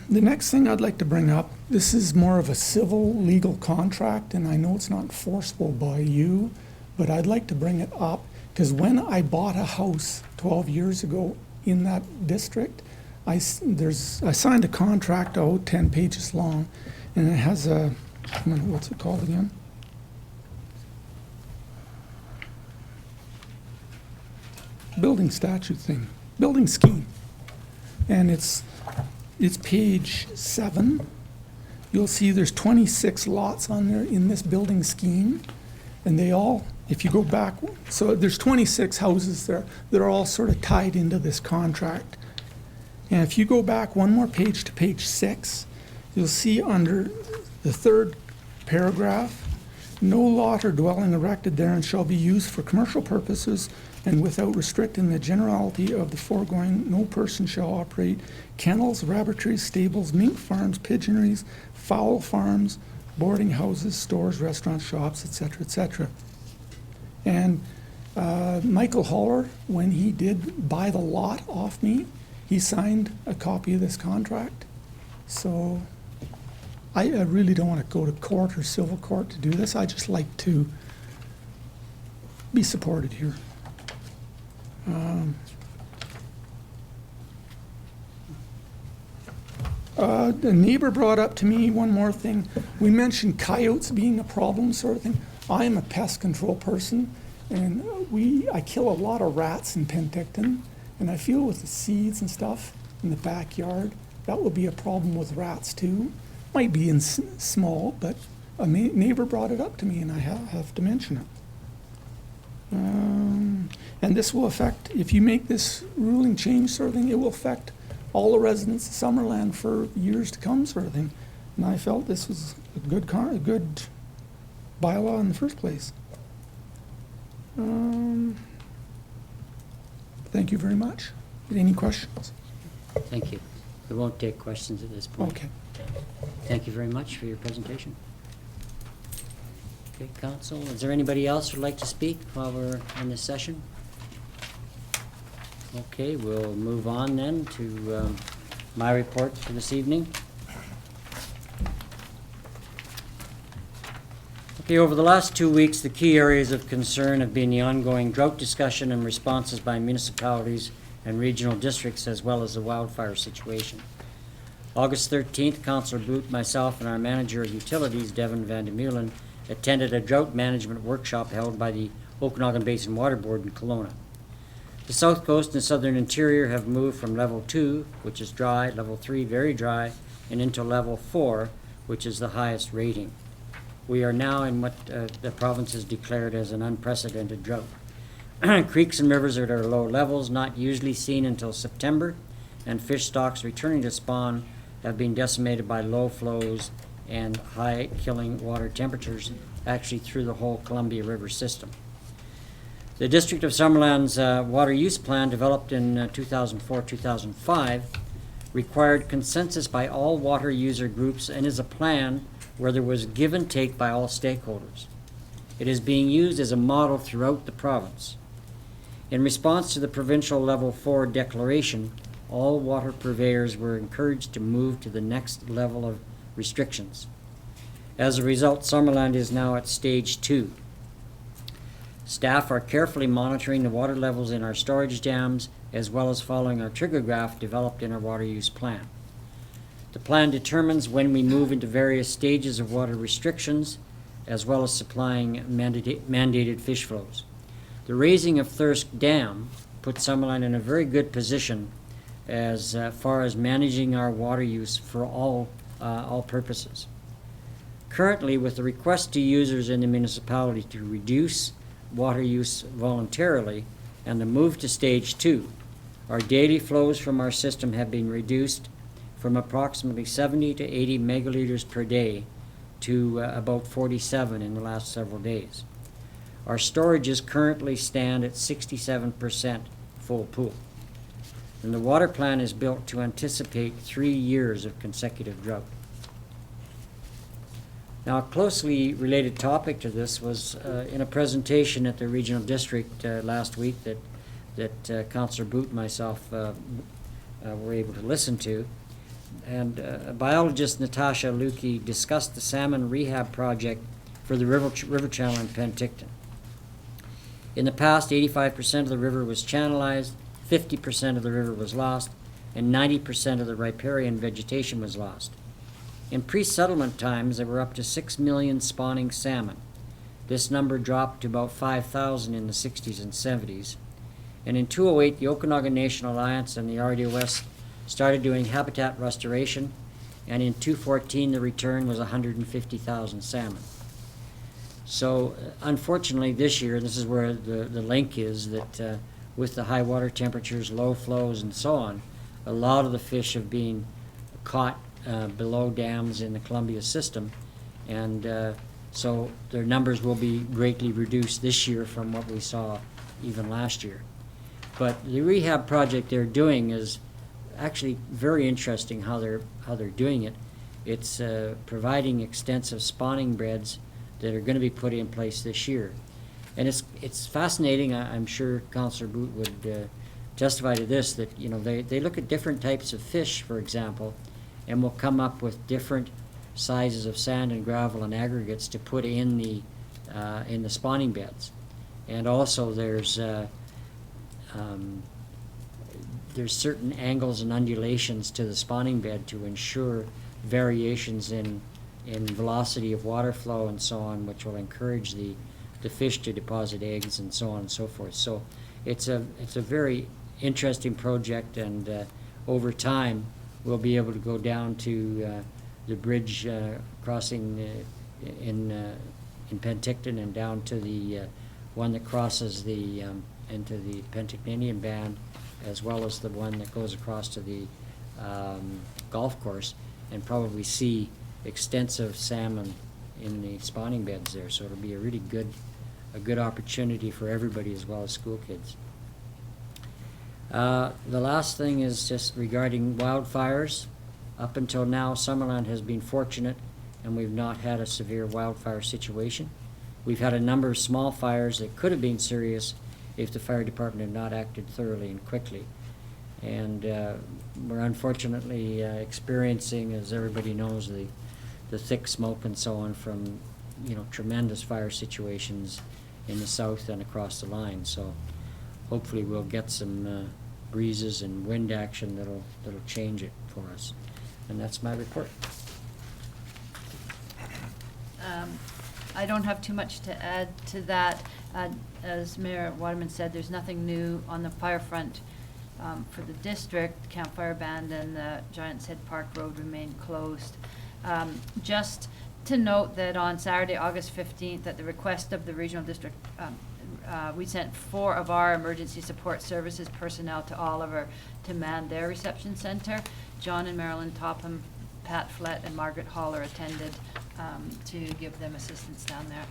The next thing I'd like to bring up, this is more of a civil legal contract, and I know it's not enforceable by you, but I'd like to bring it up because when I bought a house 12 years ago in that district, I signed a contract, 10 pages long, and it has a, what's it called again? Building statute thing, building scheme. And it's page 7. You'll see there's 26 lots on there in this building scheme, and they all, if you go back, so there's 26 houses there. They're all sort of tied into this contract. And if you go back one more page to page 6, you'll see under the third paragraph, no lot or dwelling erected therein shall be used for commercial purposes, and without restricting the generality of the foregoing, no person shall operate kennels, rabbitries, stables, mink farms, pigeonries, fowl farms, boarding houses, stores, restaurants, shops, etc., etc. And Michael Holler, when he did buy the lot off me, he signed a copy of this contract. So I really don't want to go to court or civil court to do this. I just like to be supported here. The neighbor brought up to me one more thing. We mentioned coyotes being a problem sort of thing. I am a pest control person, and I kill a lot of rats in Penticton, and I feel with the seeds and stuff in the backyard, that will be a problem with rats too. Might be in small, but a neighbor brought it up to me, and I have to mention it. And this will affect, if you make this ruling change sort of thing, it will affect all the residents of Summerland for years to come sort of thing. And I felt this was a good bylaw in the first place. Thank you very much. Any questions? Thank you. We won't take questions at this point. Okay. Thank you very much for your presentation. Okay, council, is there anybody else who'd like to speak while we're in this session? Okay, we'll move on then to my report for this evening. Okay, over the last 2 weeks, the key areas of concern have been the ongoing drought discussion and responses by municipalities and regional districts, as well as the wildfire situation. August 13th, Councillor Boot, myself, and our manager of utilities, Devin Van de Meulen, attended a drought management workshop held by the Okanagan Basin Water Board in Kelowna. The South Coast and Southern Interior have moved from level 2, which is dry, level 3, very dry, and into level 4, which is the highest rating. We are now in what the province has declared as an unprecedented drought. Creeks and rivers are at low levels, not usually seen until September, and fish stocks returning to spawn have been decimated by low flows and high killing water temperatures actually through the whole Columbia River system. The District of Summerland's water use plan, developed in 2004-2005, required consensus by all water user groups and is a plan where there was give and take by all stakeholders. It is being used as a model throughout the province. In response to the provincial level 4 declaration, all water purveyors were encouraged to move to the next level of restrictions. As a result, Summerland is now at stage 2. Staff are carefully monitoring the water levels in our storage dams, as well as following our trigger graph developed in our water use plan. The plan determines when we move into various stages of water restrictions, as well as supplying mandated fish flows. The raising of Thirsk Dam puts Summerland in a very good position as far as managing our water use for all purposes. Currently, with the request to users in the municipality to reduce water use voluntarily and the move to stage 2, our daily flows from our system have been reduced from approximately 70 to 80 megaliters per day to about 47 in the last several days. Our storages currently stand at 67% full pool. And the water plan is built to anticipate 3 years of consecutive drought. Now, a closely related topic to this was in a presentation at the regional district last week that Councillor Boot and myself were able to listen to. And biologist Natasha Lukey discussed the salmon rehab project for the river channel in Penticton. In the past, 85% of the river was channelized, 50% of the river was lost, and 90% of the riparian vegetation was lost. In pre-settlement times, there were up to 6 million spawning salmon. This number dropped to about 5,000 in the 60s and 70s. And in 2008, the Okanagan Nation Alliance and the RDOS started doing habitat restoration, and in 2014, the return was 150,000 salmon. So unfortunately this year, this is where the link is, that with the high water temperatures, low flows and so on, a lot of the fish have been caught below dams in the Columbia system, and so their numbers will be greatly reduced this year from what we saw even last year. But the rehab project they're doing is actually very interesting how they're doing it. It's providing extensive spawning beds that are going to be put in place this year. And it's fascinating. I'm sure Councillor Boot would testify to this, that they look at different types of fish, for example, and will come up with different sizes of sand and gravel and aggregates to put in the spawning beds. And also there's certain angles and undulations to the spawning bed to ensure variations in velocity of water flow and so on, which will encourage the fish to deposit eggs and so on and so forth. So it's a very interesting project, and over time we'll be able to go down to the bridge crossing in Penticton and down to the one that crosses into the Penticton Indian Band, as well as the one that goes across to the golf course, and probably see extensive salmon in the spawning beds there. So it'll be a really good opportunity for everybody, as well as school kids. The last thing is just regarding wildfires. Up until now, Summerland has been fortunate, and we've not had a severe wildfire situation. We've had a number of small fires that could have been serious if the fire department had not acted thoroughly and quickly. And we're unfortunately experiencing, as everybody knows, the thick smoke and so on from tremendous fire situations in the south and across the line. So hopefully we'll get some breezes and wind action that'll change it for us. And that's my report. I don't have too much to add to that. As Mayor Waterman said, there's nothing new on the fire front for the district. Campfire Band and the Giant's Head Park Road remain closed. Just to note that on Saturday, August 15th, at the request of the regional district, we sent 4 of our emergency support services personnel to Oliver to man their reception center. John and Marilyn Topham, Pat Flett, and Margaret Haller attended to give them assistance down there.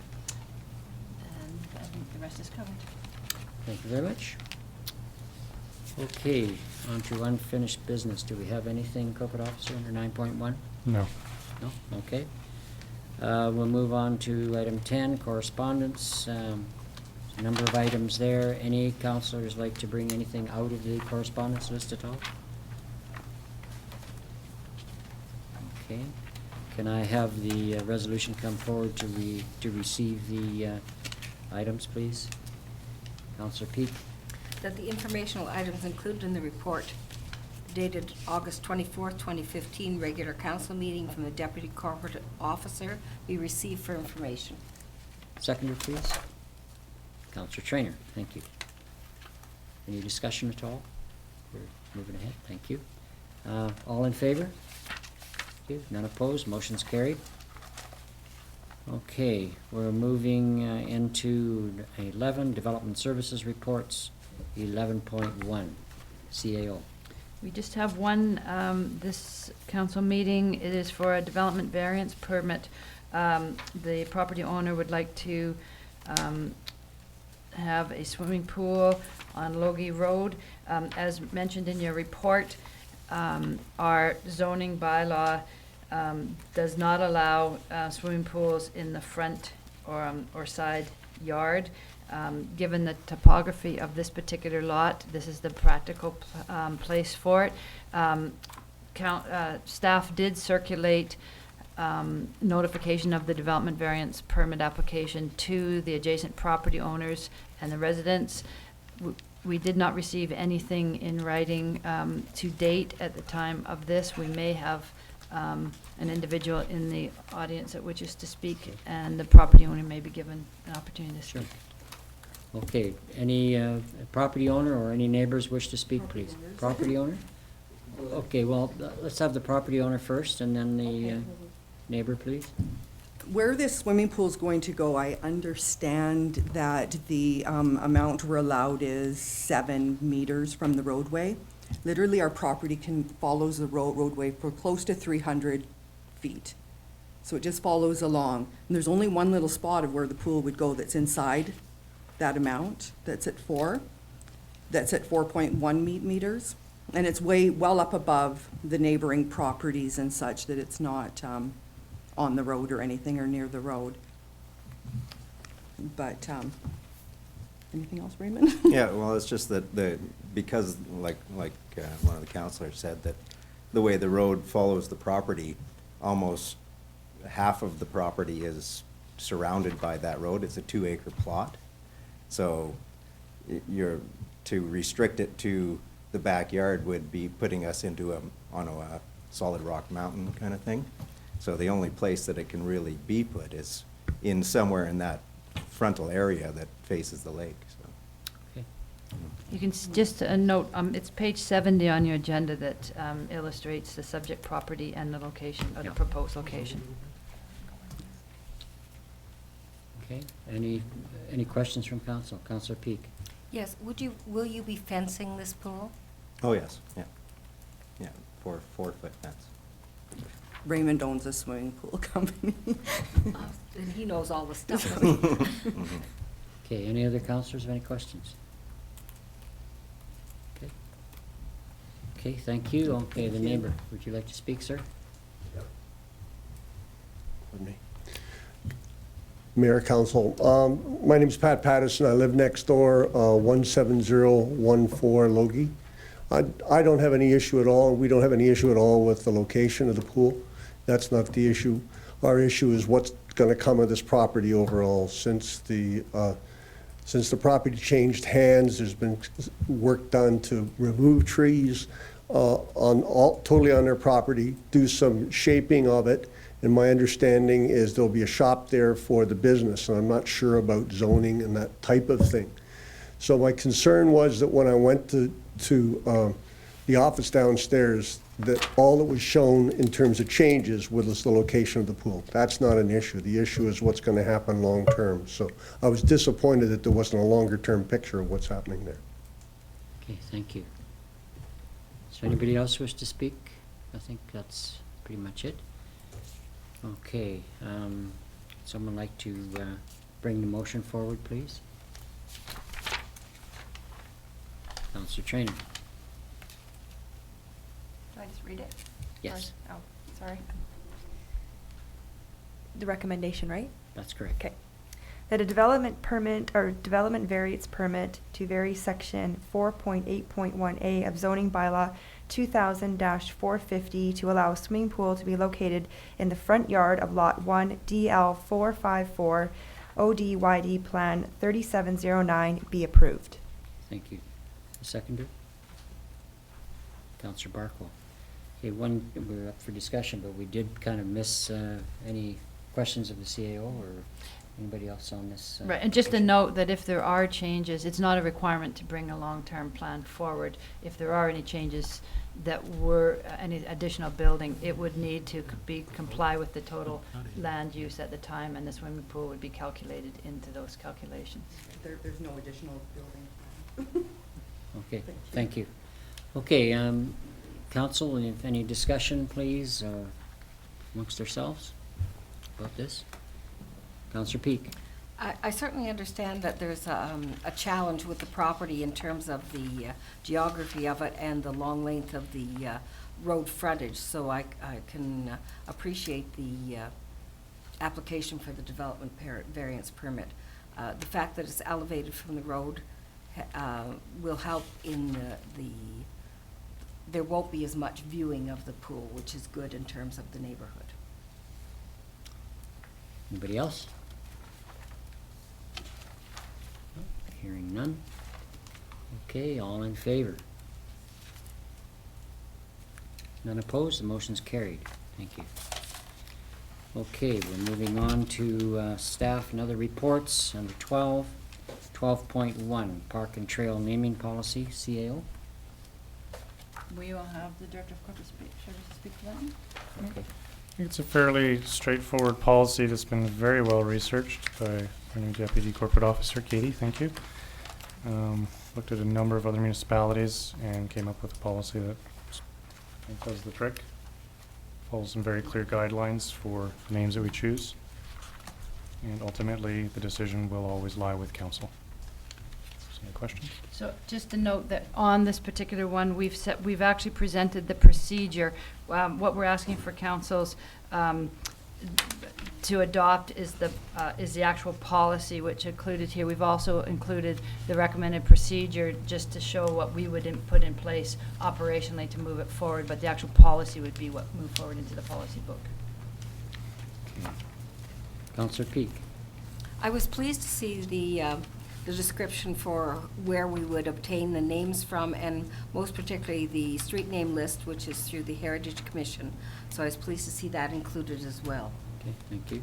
And I think the rest is covered. Thank you very much. Okay, on to unfinished business. Do we have anything, Corporate Officer, under 9.1? No. No? Okay. We'll move on to item 10, correspondence. A number of items there. Any councillors like to bring anything out of the correspondence list at all? Okay. Can I have the resolution come forward to receive the items, please? Councillor Peak. That the informational items included in the report dated August 24th, 2015, regular council meeting from the Deputy Corporate Officer be received for information. Seconder, please. Councillor Trainer, thank you. Any discussion at all? We're moving ahead, thank you. All in favor? Thank you. None opposed, motion's carried. Okay, we're moving into 11, Development Services Reports, 11.1, CAO. We just have one, this council meeting. It is for a development variance permit. The property owner would like to have a swimming pool on Logie Road. As mentioned in your report, our zoning bylaw does not allow swimming pools in the front or side yard. Given the topography of this particular lot, this is the practical place for it. Staff did circulate notification of the development variance permit application to the adjacent property owners and the residents. We did not receive anything in writing to date at the time of this. We may have an individual in the audience that wishes to speak, and the property owner may be given an opportunity to speak. Okay, any property owner or any neighbors wish to speak, please? Property owner? Okay, well, let's have the property owner first, and then the neighbor, please. Where this swimming pool is going to go, I understand that the amount we're allowed is 7 meters from the roadway. Literally, our property follows the roadway for close to 300 feet. So it just follows along. And there's only one little spot of where the pool would go that's inside that amount, that's at 4. That's at 4.1 meters. And it's well up above the neighboring properties and such, that it's not on the road or anything, or near the road. But, anything else, Raymond? Yeah, well, it's just that because like one of the counselors said, that the way the road follows the property, almost half of the property is surrounded by that road. It's a 2-acre plot. So to restrict it to the backyard would be putting us on a solid rock mountain kind of thing. So the only place that it can really be put is in somewhere in that frontal area that faces the lake. So. Okay. You can, just a note, it's page 70 on your agenda that illustrates the subject property and the location, or the proposed location. Okay, any questions from council? Councillor Peak? Yes, will you be fencing this pool? Oh, yes, yeah. Yeah, 4-foot fence. Raymond owns a swimming pool company. And he knows all the stuff. Okay, any other councillors have any questions? Okay. Okay, thank you. Okay, the neighbor, would you like to speak, sir? Pardon me. Mayor, Council, my name is Pat Patterson. I live next door, 17014 Logie. I don't have any issue at all. We don't have any issue at all with the location of the pool. That's not the issue. Our issue is what's going to come of this property overall. Since the property changed hands, there's been work done to remove trees totally on their property, do some shaping of it. And my understanding is there'll be a shop there for the business, and I'm not sure about zoning and that type of thing. So my concern was that when I went to the office downstairs, that all that was shown in terms of changes was the location of the pool. That's not an issue. The issue is what's going to happen long-term. So I was disappointed that there wasn't a longer-term picture of what's happening there. Okay, thank you. Does anybody else wish to speak? I think that's pretty much it. Okay, someone like to bring the motion forward, please? Councillor Trainer. Do I just read it? Yes. Or- oh, sorry. The recommendation, right? That's correct. Okay. That a development permit or development variance permit to vary section 4.8.1A of zoning bylaw 2000-450 to allow a swimming pool to be located in the front yard of lot 1 DL 454 ODYD plan 3709 be approved. Thank you. A seconder? Councillor Barkwell. Okay, we're up for discussion, but we did kind of miss any questions of the CAO or anybody else on this? Right, and just a note that if there are changes, it's not a requirement to bring a long-term plan forward. If there are any changes that were any additional building, it would need to comply with the total land use at the time, and the swimming pool would be calculated into those calculations. There's no additional building. Okay, thank you. Okay, council, if any discussion, please, amongst ourselves about this? Councillor Peak. I certainly understand that there's a challenge with the property in terms of the geography of it and the long length of the road frontage, so I can appreciate the application for the development variance permit. The fact that it's elevated from the road will help in there won't be as much viewing of the pool, which is good in terms of the neighborhood. Anybody else? Hearing none. Okay, all in favor? None opposed, the motion's carried. Thank you. Okay, we're moving on to staff and other reports under 12. 12.1, Park and Trail Naming Policy, CAO. We will have the Director of Corporate Services speak to that one. Okay. I think it's a fairly straightforward policy that's been very well researched by our new Deputy Corporate Officer, Katie. Thank you. Looked at a number of other municipalities and came up with a policy that I think does the trick. Follows some very clear guidelines for the names that we choose. And ultimately, the decision will always lie with council. Any questions? So just to note that on this particular one, we've actually presented the procedure. What we're asking for councils to adopt is the actual policy, which included here. We've also included the recommended procedure just to show what we would put in place operationally to move it forward, but the actual policy would be what moved forward into the policy book. Okay. Councillor Peak. I was pleased to see the description for where we would obtain the names from, and most particularly the street name list, which is through the Heritage Commission. So I was pleased to see that included as well. Okay, thank you.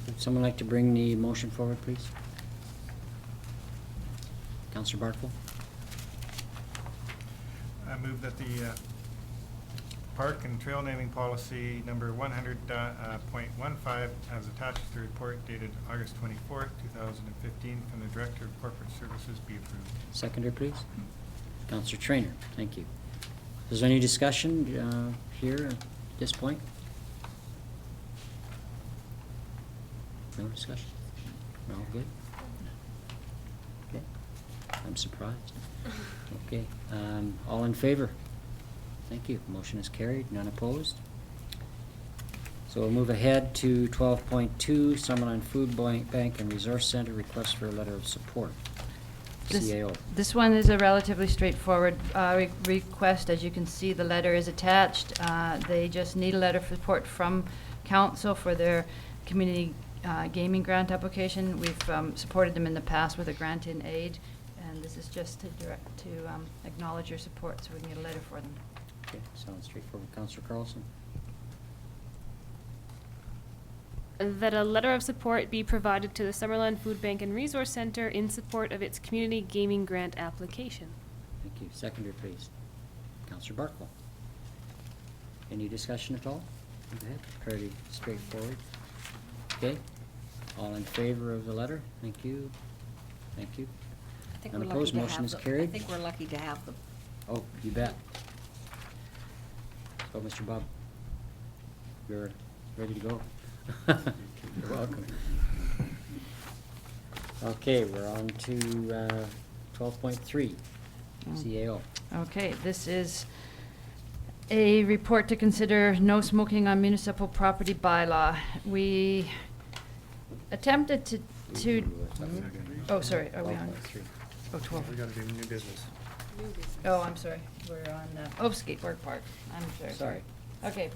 Would someone like to bring the motion forward, please? Councillor Barkville. I move that the Park and Trail Naming Policy number 100.15 as attached to the report dated August 24th, 2015 from the Director of Corporate Services be approved. Seconder, please. Councillor Trainer, thank you. Is there any discussion here at this point? No discussion? We're all good? Okay. I'm surprised. Okay. All in favor? Thank you. Motion is carried. None opposed. So we'll move ahead to 12.2, Summerland Food Bank and Resource Center request for a letter of support. CAO. This one is a relatively straightforward request. As you can see, the letter is attached. They just need a letter of support from council for their community gaming grant application. We've supported them in the past with a grant in aid, and this is just to acknowledge your support, so we can get a letter for them. Okay, sounds straightforward. Councillor Carlson. That a letter of support be provided to the Summerland Food Bank and Resource Center in support of its community gaming grant application. Thank you. Seconder, please. Councillor Barkville. Any discussion at all? Go ahead. Fairly straightforward. Okay. All in favor of the letter? Thank you. Thank you. I think None we're opposed. lucky to Motion have is them. carried. I think we're lucky to have them. Oh, you bet. So, Mr. Bob, you're ready to go. You're welcome. Okay, we're on to 12.3, CAO. Okay, this is a report to consider no smoking on municipal property bylaw. We attempted to oh, sorry, are we on? Oh, 12. We gotta do new business. Oh, I'm sorry, we're on, skateboard park, I'm sorry. Sorry. Okay.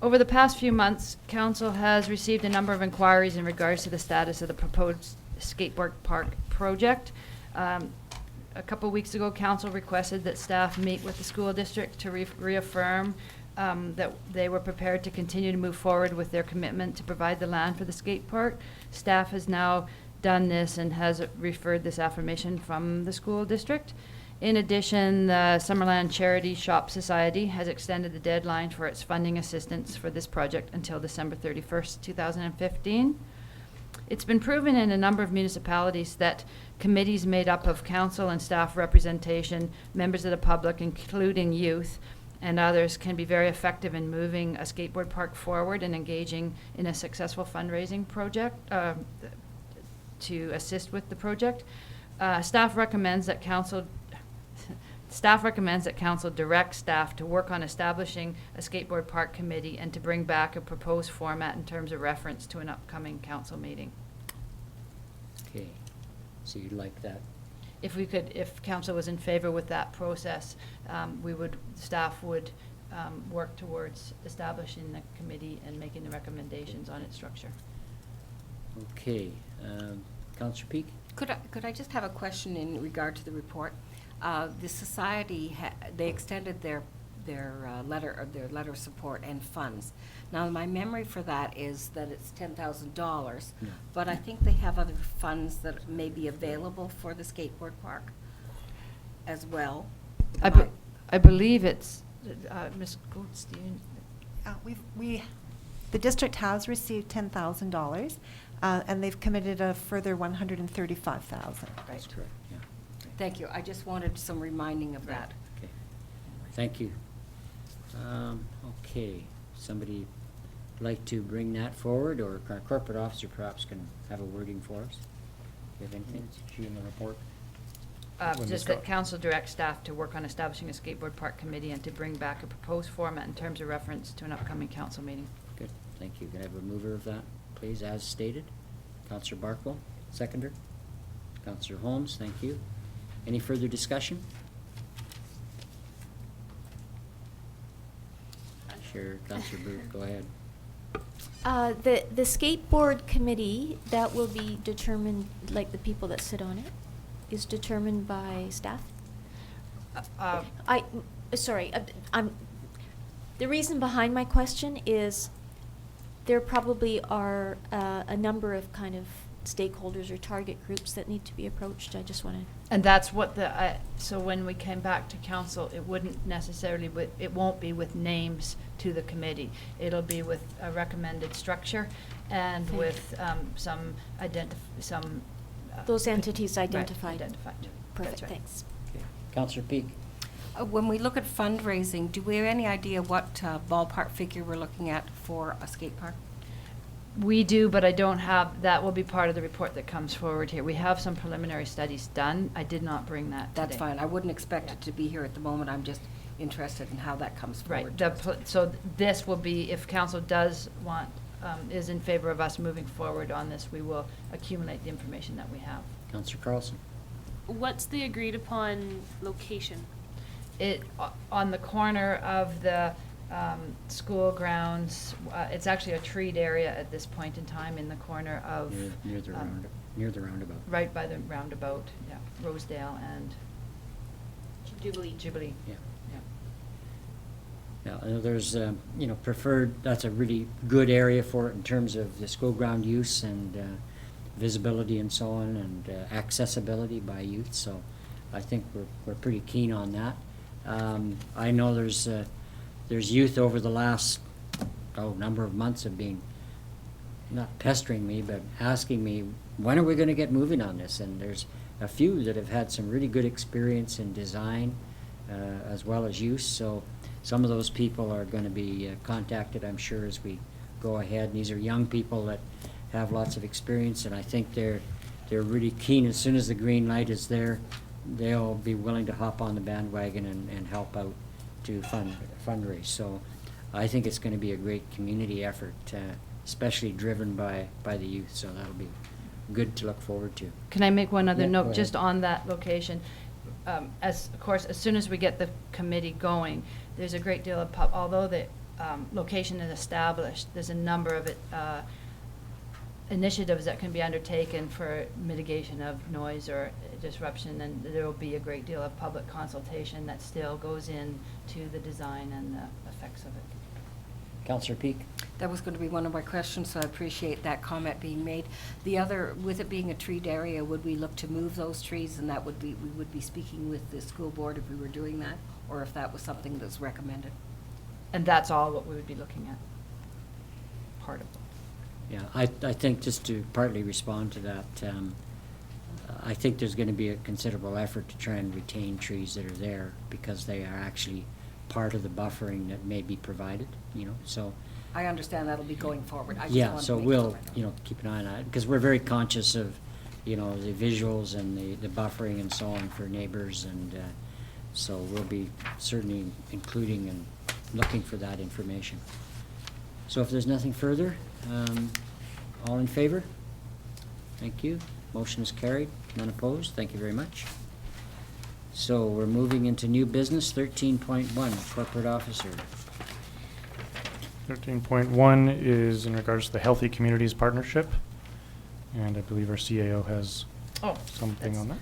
Over the past few months, council has received a number of inquiries in regards to the status of the proposed skateboard park project. A couple weeks ago, council requested that staff meet with the school district to reaffirm that they were prepared to continue to move forward with their commitment to provide the land for the skate park. Staff has now done this and has referred this affirmation from the school district. In addition, the Summerland Charity Shop Society has extended the deadline for its funding assistance for this project until December 31st, 2015. It's been proven in a number of municipalities that committees made up of council and staff representation, members of the public, including youth, and others can be very effective in moving a skateboard park forward and engaging in a successful fundraising project to assist with the project. Staff recommends that council direct staff to work on establishing a skateboard park committee and to bring back a proposed format in terms of reference to an upcoming council meeting. Okay, so you'd like that? If council was in favor with that process, staff would work towards establishing the committee and making the recommendations on its structure. Okay, Councillor Peak? Could I just have a question in regard to the report? The society, they extended their letter of support and funds. Now, my memory for that is that it's $10,000, but I think they have other funds that may be available for the skateboard park as well. I believe it's, Ms. Goldstein. The district has received $10,000, and they've committed a further $135,000. That's correct, yeah. Thank you. I just wanted some reminding of that. Okay, thank you. Okay, somebody like to bring that forward, or our corporate officer perhaps can have a wording for us? Do you have anything? In the report? Just that council directs staff to work on establishing a skateboard park committee and to bring back a proposed format in terms of reference to an upcoming council meeting. Good, thank you. Can I have a mover of that, please, as stated? Councillor Barkwell, seconder. Councillor Holmes, thank you. Any further discussion? Sure, Councillor Booth, go ahead. The skateboard committee, that will be determined, like the people that sit on it, is determined by staff? The reason behind my question is there probably are a number of kind of stakeholders or target groups that need to be approached. I just want to. And that's what so when we came back to council, it wouldn't necessarily, it won't be with names to the committee. It'll be with a recommended structure and with some those entities identified. Right, identified. Perfect, Right. thanks. Okay. Councillor Peak? When we look at fundraising, do we have any idea what ballpark figure we're looking at for a skate park? We do, but I don't have, that will be part of the report that comes forward here. We have some preliminary studies done. I did not bring that today. That's fine. I wouldn't expect it to be here at the moment. I'm just interested in how that comes forward. Right. So this will be, if council does want, is in favor of us moving forward on this, we will accumulate the information that we have. Councillor Carlson? What's the agreed upon location? On the corner of the school grounds, it's actually a treed area at this point in time in the corner of Near the roundabout. right by the roundabout, yeah, Rosedale and Jubilee. Yeah. Now, I know there's, preferred, that's a really good area for it in terms of the school ground use and visibility and so on, and accessibility by youth, so I think we're pretty keen on that. I know there's youth over the last number of months have been not pestering me, but asking me, when are we going to get moving on this? And there's a few that have had some really good experience in design as well as use, so some of those people are going to be contacted, I'm sure, as we go ahead. And these are young people that have lots of experience, and I think they're really keen. As soon as the green light is there, they'll be willing to hop on the bandwagon and help out to fundraise. So I think it's going to be a great community effort, especially driven by the youth, so that'll be good to look forward to. Can I make one other Yeah, go note ahead. just on that location? Of course, as soon as we get the committee going, there's a great deal of, although the location is established, there's a number of initiatives that can be undertaken for mitigation of noise or disruption, and there will be a great deal of public consultation that still goes into the design and the effects of it. Councillor Peak? That was going to be one of my questions, so I appreciate that comment being made. The other, with it being a treed area, would we look to move those trees, and we would be speaking with the school board if we were doing that, or if that was something that's recommended? And that's all what we would be looking at, part of it. Yeah, I think just to partly respond to that, I think there's going to be a considerable effort to try and retain trees that are there, because they are actually part of the buffering that may be provided, so. I understand that'll be going forward. I just Yeah, wanted to so make we'll, sure. keep an eye on that, because we're very conscious of, the visuals and the buffering and so on for neighbors, and so we'll be certainly including and looking for that information. So if there's nothing further, all in favor? Thank you. Motion is carried. None opposed. Thank you very much. So we're moving into new business, 13.1, corporate officer. 13.1 is in regards to the Healthy Communities Partnership, and I believe our CAO has something on that.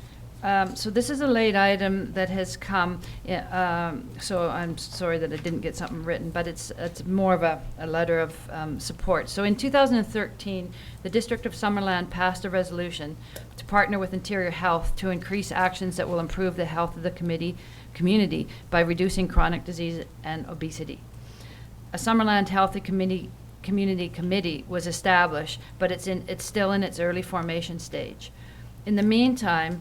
So this is a late item that has come, so I'm sorry that I didn't get something written, but it's more of a letter of support. So in 2013, the District of Summerland passed a resolution to partner with Interior Health to increase actions that will improve the health of the community by reducing chronic disease and obesity. A Summerland Healthy Community Committee was established, but it's still in its early formation stage. In the meantime,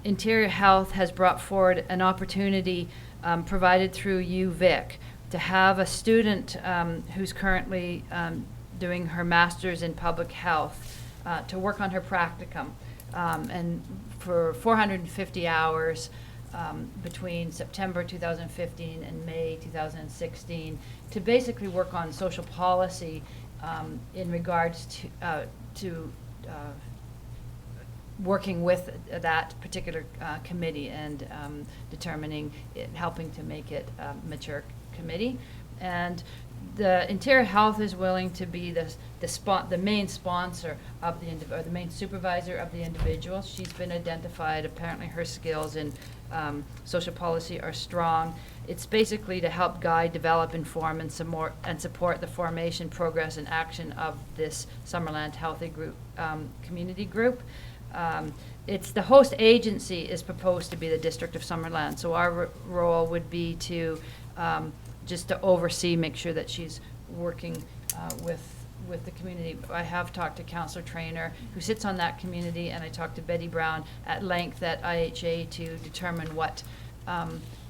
Interior Health has brought forward an opportunity provided through UVic to have a student who's currently doing her master's in public health to work on her practicum, and for 450 hours between September 2015 and May 2016 to basically work on social policy in regards to working with that particular committee and determining it, helping to make it a mature committee. And the Interior Health is willing to be the main sponsor of or the main supervisor of the individual. She's been identified. Apparently her skills in social policy are strong. It's basically to help guide, develop, inform, and support the formation, progress, and action of this Summerland Healthy Group community group. It's the host agency is proposed to be the District of Summerland, so our role would be to just to oversee, make sure that she's working with the community. I have talked to Councillor Traynor, who sits on that community, and I talked to Betty Brown at length at IHA to determine what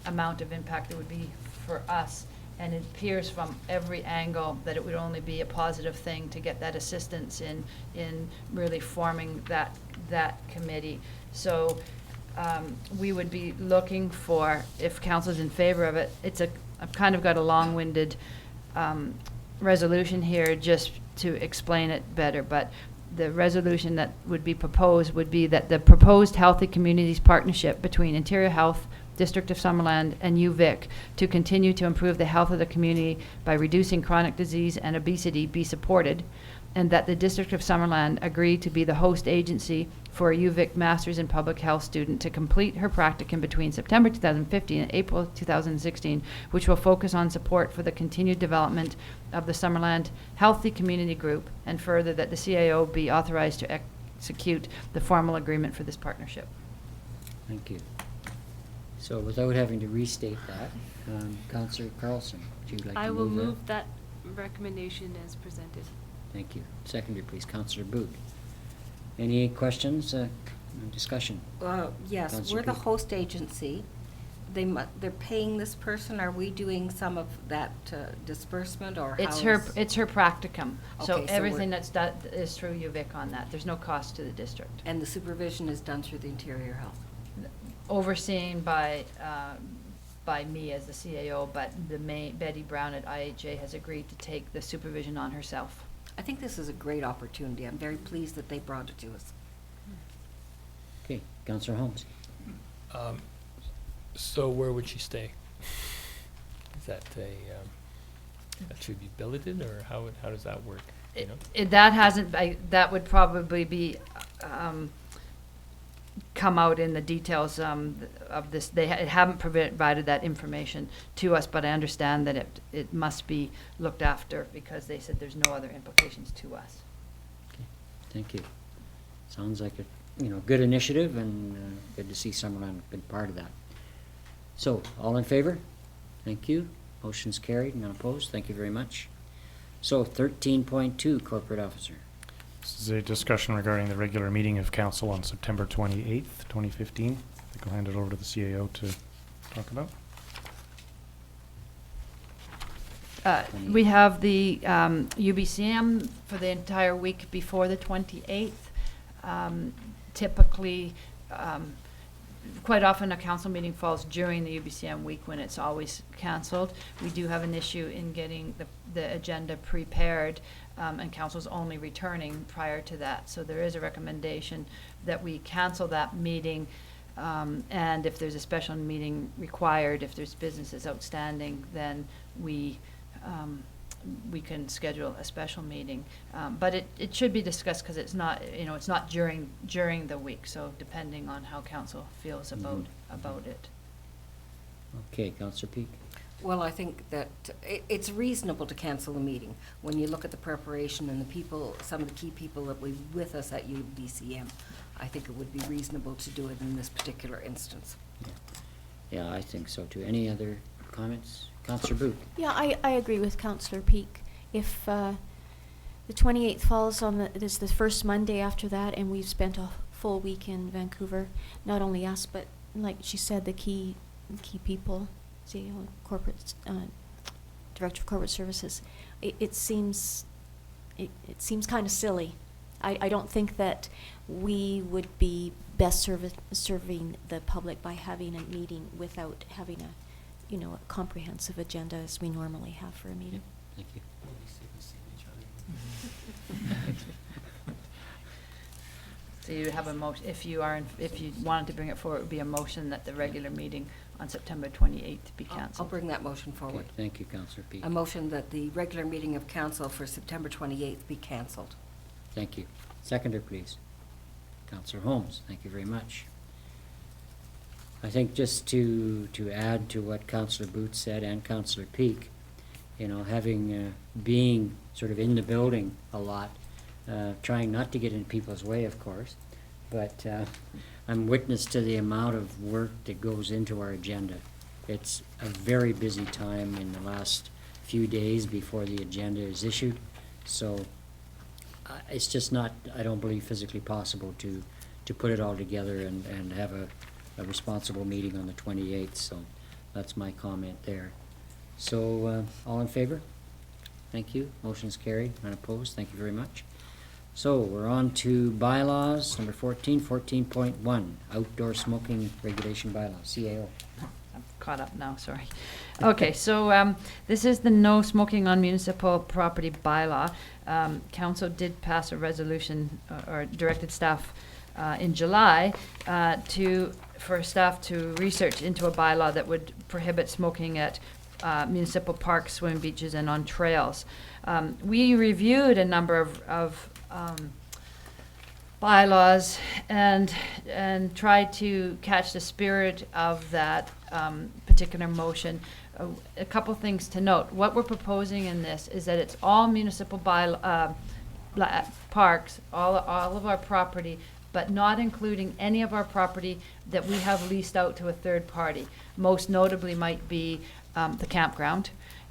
amount of impact it would be for us. And it appears from every angle that it would only be a positive thing to get that assistance in really forming that committee. So we would be looking for, if council's in favor of it, I've kind of got a long-winded resolution here just to explain it better, but the resolution that would be proposed would be that the proposed Healthy Communities Partnership between Interior Health, District of Summerland, and UVic to continue to improve the health of the community by reducing chronic disease and obesity be supported, and that the District of Summerland agree to be the host agency for a UVic Masters in Public Health student to complete her practicum between September 2015 and April 2016, which will focus on support for the continued development of the Summerland Healthy Community Group, and further that the CAO be authorized to execute the formal agreement for this partnership. Thank you. So without having to restate that, Councillor Carlson, would you like to move that? I will move that recommendation as presented. Thank you. Seconder, please, Councillor Boot. Any questions, discussion? Yes, Councillor we're the Peet. host agency. They're paying this person. Are we doing some of that disbursement, or It's how her practicum. So Okay, so everything we're- that's done is through UVic on that. There's no cost to the district. And the supervision is done through the Interior Health? Overseen by me as the CAO, but Betty Brown at IHA has agreed to take the supervision on herself. I think this is a great opportunity. I'm very pleased that they brought it to us. Okay, Councillor Holmes. So where would she stay? Is that that should be billeted, or how does that work? You know? That would probably be come out in the details of this. They haven't provided that information to us, but I understand that it must be looked after because they said there's no other implications to us. Okay, thank you. Sounds like a good initiative, and good to see Summerland been part of that. So, all in favor? Thank you. Motion's carried, none opposed. Thank you very much. So, 13.2, Corporate Officer. This is a discussion regarding the regular meeting of council on September 28th, 2015. I think I'll hand it over to the CAO to talk about. We have the UBCM for the entire week before the 28th. Typically, quite often a council meeting falls during the UBCM week when it's always canceled. We do have an issue in getting the agenda prepared, and council's only returning prior to that. So there is a recommendation that we cancel that meeting, and if there's a special meeting required, if there's businesses outstanding, then we can schedule a special meeting. But it should be discussed because it's not, it's not during the week, so depending on how council feels about it. Okay, Councillor Peak. Well, I think that it's reasonable to cancel the meeting when you look at the preparation and the people, some of the key people that were with us at UBCM. I think it would be reasonable to do it in this particular instance. Yeah, I think so too. Any other comments? Councillor Booth. Yeah, I agree with Councillor Peak. If the 28th falls on is the first Monday after that, and we've spent a full week in Vancouver, not only us, but like she said, the key people, CEO, corporate director of corporate services, it seems kind of silly. I don't think that we would be best serving the public by having a meeting without having a comprehensive agenda as we normally have for a meeting. Thank you. So you have a motion, if you wanted to bring it forward, it would be a motion that the regular meeting on September 28th be cancelled. I'll bring that motion forward. Okay, thank you, Councillor Peak. A motion that the regular meeting of council for September 28th be cancelled. Thank you. Seconder, please. Councillor Holmes, thank you very much. I think just to add to what Councillor Booth said and Councillor Peak, having being sort of in the building a lot, trying not to get in people's way, of course, but I'm witness to the amount of work that goes into our agenda. It's a very busy time in the last few days before the agenda is issued, so it's just not, I don't believe, physically possible to put it all together and have a responsible meeting on the 28th, so that's my comment there. So, all in favor? Thank you. Motion's carried. Unopposed. Thank you very much. So, we're on to bylaws, number 14.1, outdoor smoking regulation bylaw, CAO. I'm caught up now, sorry. Okay, so this is the no smoking on municipal property bylaw. Council did pass a resolution or directed staff in July for staff to research into a bylaw that would prohibit smoking at municipal parks, swimming beaches, and on trails. We reviewed a number of bylaws and tried to catch the spirit of that particular motion. A couple things to note. What we're proposing in this is that it's all municipal parks, all of our property, but not including any of our property that we have leased out to a third party. Most notably might be the campground.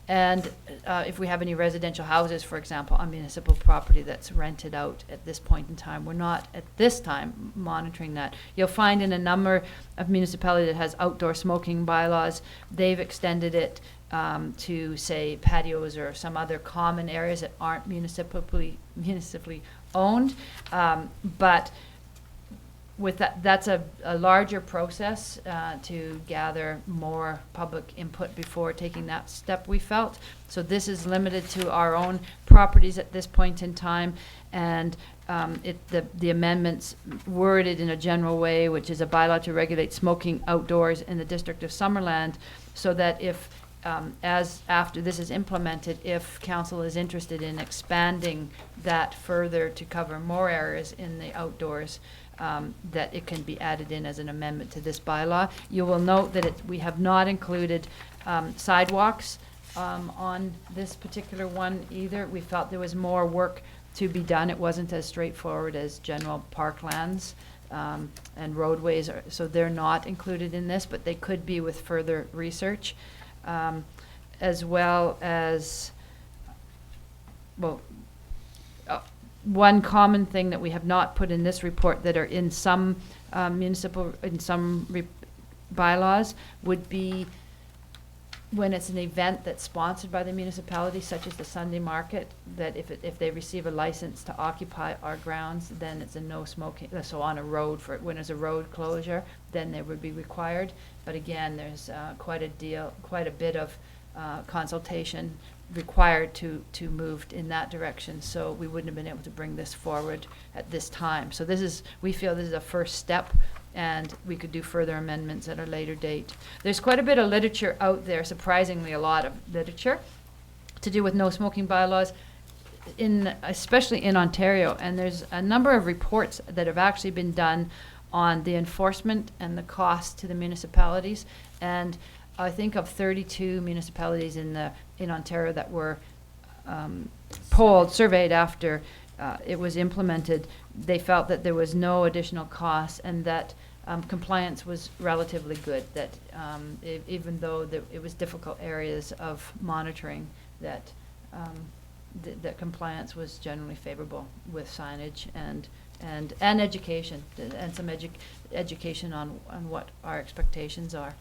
And if we have any residential houses, for example, on municipal property that's rented out at this point in time, we're not at this time monitoring that. You'll find in a number of municipalities that has outdoor smoking bylaws, they've extended it to, say, patios or some other common areas that aren't municipally owned. But with that's a larger process to gather more public input before taking that step, we felt. So this is limited to our own properties at this point in time, and the amendments worded in a general way, which is a bylaw to regulate smoking outdoors in the District of Summerland, so that if as after this is implemented, if council is interested in expanding that further to cover more areas in the outdoors, that it can be added in as an amendment to this bylaw. You will note that we have not included sidewalks on this particular one either. We felt there was more work to be done. It wasn't as straightforward as general parklands and roadways, so they're not included in this, but they could be with further research, as well as, well, one common thing that we have not put in this report that are in some bylaws would be when it's an event that's sponsored by the municipality, such as the Sunday market, that if they receive a license to occupy our grounds, then it's a no smoking, so on a road, when there's a road closure, then they would be required. But again, there's quite a bit of consultation required to move in that direction, so we wouldn't have been able to bring this forward at this time. So we feel this is a first step, and we could do further amendments at a later date. There's quite a bit of literature out there, surprisingly a lot of literature, to do with no smoking bylaws, especially in Ontario, and there's a number of reports that have actually been done on the enforcement and the cost to the municipalities, and I think of 32 municipalities in Ontario that were surveyed after it was implemented. They felt that there was no additional cost and that compliance was relatively good, that even though it was difficult areas of monitoring, that compliance was generally favorable with signage and education, and some education on what our expectations are.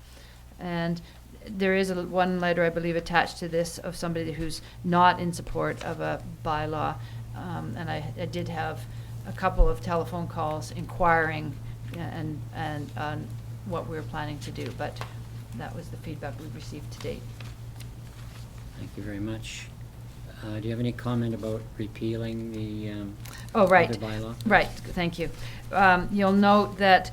And there is one letter, I believe, attached to this of somebody who's not in support of a bylaw, and I did have a couple of telephone calls inquiring and on what we were planning to do, but that was the feedback we received to date. Thank you very much. Do you have any comment about repealing the other bylaw? Right, thank you. You'll note that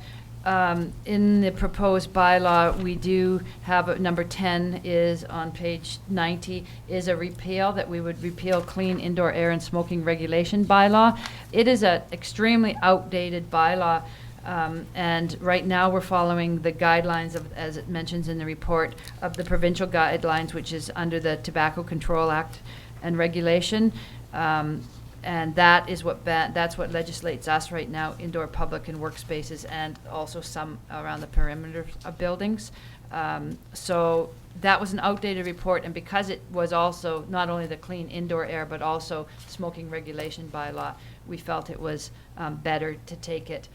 in the proposed bylaw, we do have number 10 is on page 90, is a repeal, that we would repeal clean indoor air and smoking regulation bylaw. It is an extremely outdated bylaw, and right now we're following the guidelines of, as it mentions in the report, of the provincial guidelines, which is under the Tobacco Control Act and regulation. And that is that's what legislates us right now, indoor public and workspaces, and also some around the perimeter of buildings. So that was an outdated report, and because it was also not only the clean indoor air, but also smoking regulation bylaw, we felt it was better to take it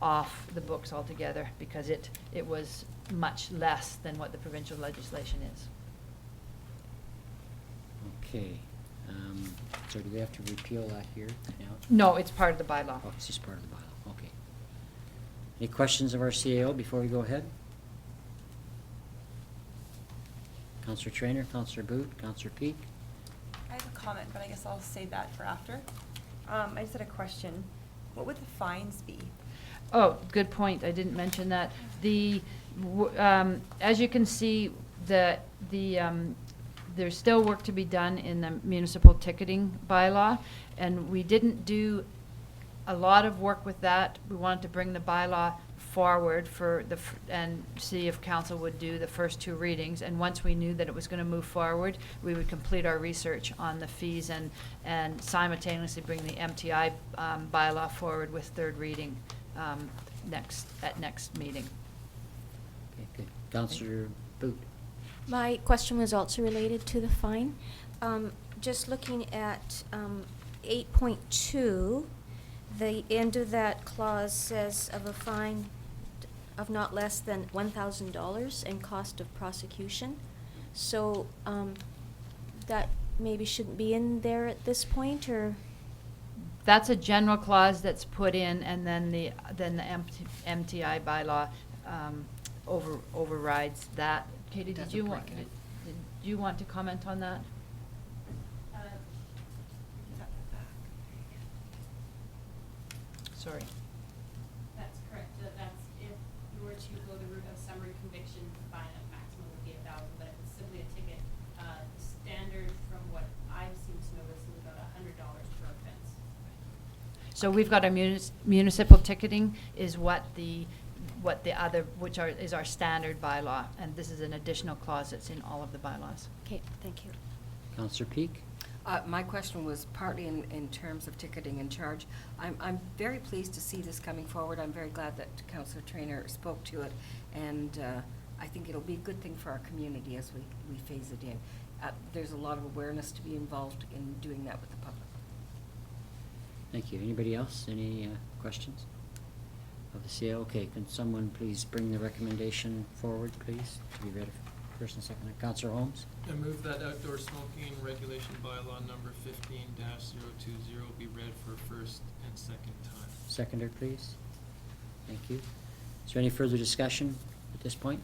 off the books altogether, because it was much less than what the provincial legislation is. Okay. So do we have to repeal that here now? No, it's part of the bylaw. Oh, it's just part of the bylaw, okay. Any questions of our CAO before we go ahead? Councillor Traynor, Councillor Boot, Councillor Peak? I have a comment, but I guess I'll save that for after. I just had a question. What would the fines be? Oh, good point. I didn't mention that. As you can see, there's still work to be done in the municipal ticketing bylaw, and we didn't do a lot of work with that. We wanted to bring the bylaw forward and see if council would do the first 2 readings, and once we knew that it was going to move forward, we would complete our research on the fees and simultaneously bring the MTI bylaw forward with 3rd reading at next meeting. Okay, good. Councillor Boot? My question was also related to the fine. Just looking at 8.2, the end of that clause says of a fine of not less than $1,000 and cost of prosecution. So that maybe shouldn't be in there at this point, or? That's a general clause that's put in, and then the MTI bylaw overrides that. Katie, did you want to comment on that? Sorry. That's correct. That's if you were to go the route of summary conviction, the fine at maximum would be $1,000, but if it's simply a ticket, standard from what I've seen to notice is about $100 per offense. So we've got our municipal ticketing is is our standard bylaw, and this is an additional clause that's in all of the bylaws. Okay, thank you. Councillor Peak? My question was partly in terms of ticketing and charge. I'm very pleased to see this coming forward. I'm very glad that Councillor Traynor spoke to it, and I think it'll be a good thing for our community as we phase it in. There's a lot of awareness to be involved in doing that with the public. Thank you. Anybody else? Any questions of the CAO? Okay, can someone please bring the recommendation forward, please, to be read? First and second. Councillor Holmes? I move that outdoor smoking regulation bylaw number 15-020 be read for first and second time. Seconder, please. Thank you. Is there any further discussion at this point?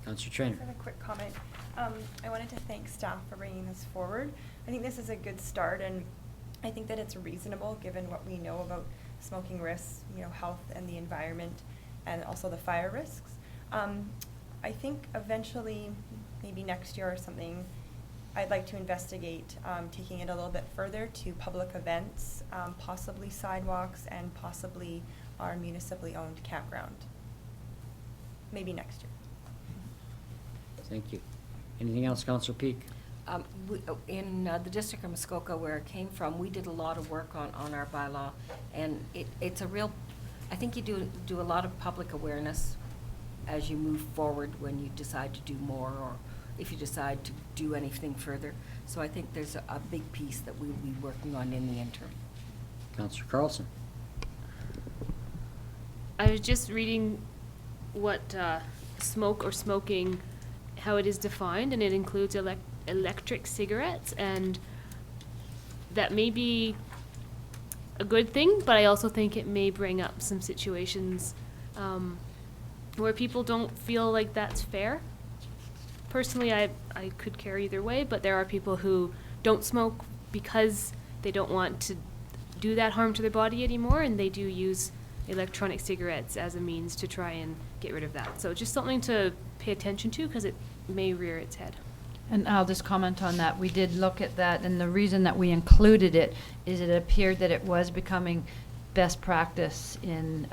Councillor Trainer? Just have a quick comment. I wanted to thank staff for bringing this forward. I think this is a good start, and I think that it's reasonable given what we know about smoking risks, health and the environment, and also the fire risks. I think eventually, maybe next year or something, I'd like to investigate taking it a little bit further to public events, possibly sidewalks, and possibly our municipally owned campground. Maybe next year. Thank you. Anything else, Councillor Peak? In the district of Muskoka, where it came from, we did a lot of work on our bylaw, and it's a real, I think you do a lot of public awareness as you move forward when you decide to do more, or if you decide to do anything further. So I think there's a big piece that we'll be working on in the interim. Councillor Carlson? I was just reading what smoke or smoking, how it is defined, and it includes electric cigarettes, and that may be a good thing, but I also think it may bring up some situations where people don't feel like that's fair. Personally, I could care either way, but there are people who don't smoke because they don't want to do that harm to their body anymore, and they do use electronic cigarettes as a means to try and get rid of that. So just something to pay attention to, because it may rear its head. And I'll just comment on that. We did look at that, and the reason that we included it is it appeared that it was becoming best practice in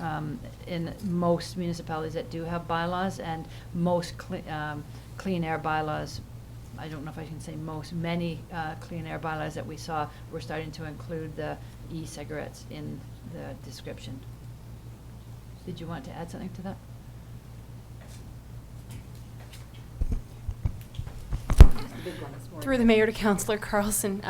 most municipalities that do have bylaws, and most clean air bylaws. I don't know if I can say most, many clean air bylaws that we saw were starting to include the e-cigarettes in the description. Did you want to add something to that? Through the mayor to Councillor Carlson,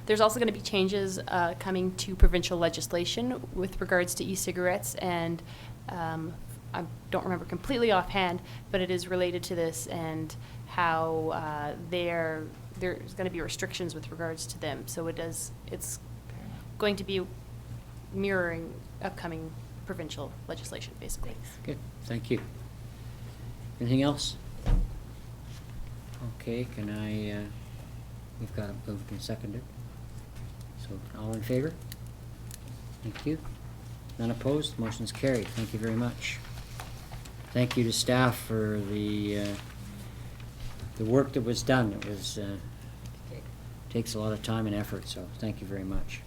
there's also going to be changes coming to provincial legislation with regards to e-cigarettes, and I don't remember completely offhand, but it is related to this and how there's going to be restrictions with regards to them. So it's going to be mirroring upcoming provincial legislation, basically. Good, thank you. Anything else? Okay, can I, we've got it moved and seconded. So, all in favor? Thank you. None opposed, motion's carried. Thank you very much. Thank you to staff for the work that was done. It was, takes a lot of time and effort, so thank you very much.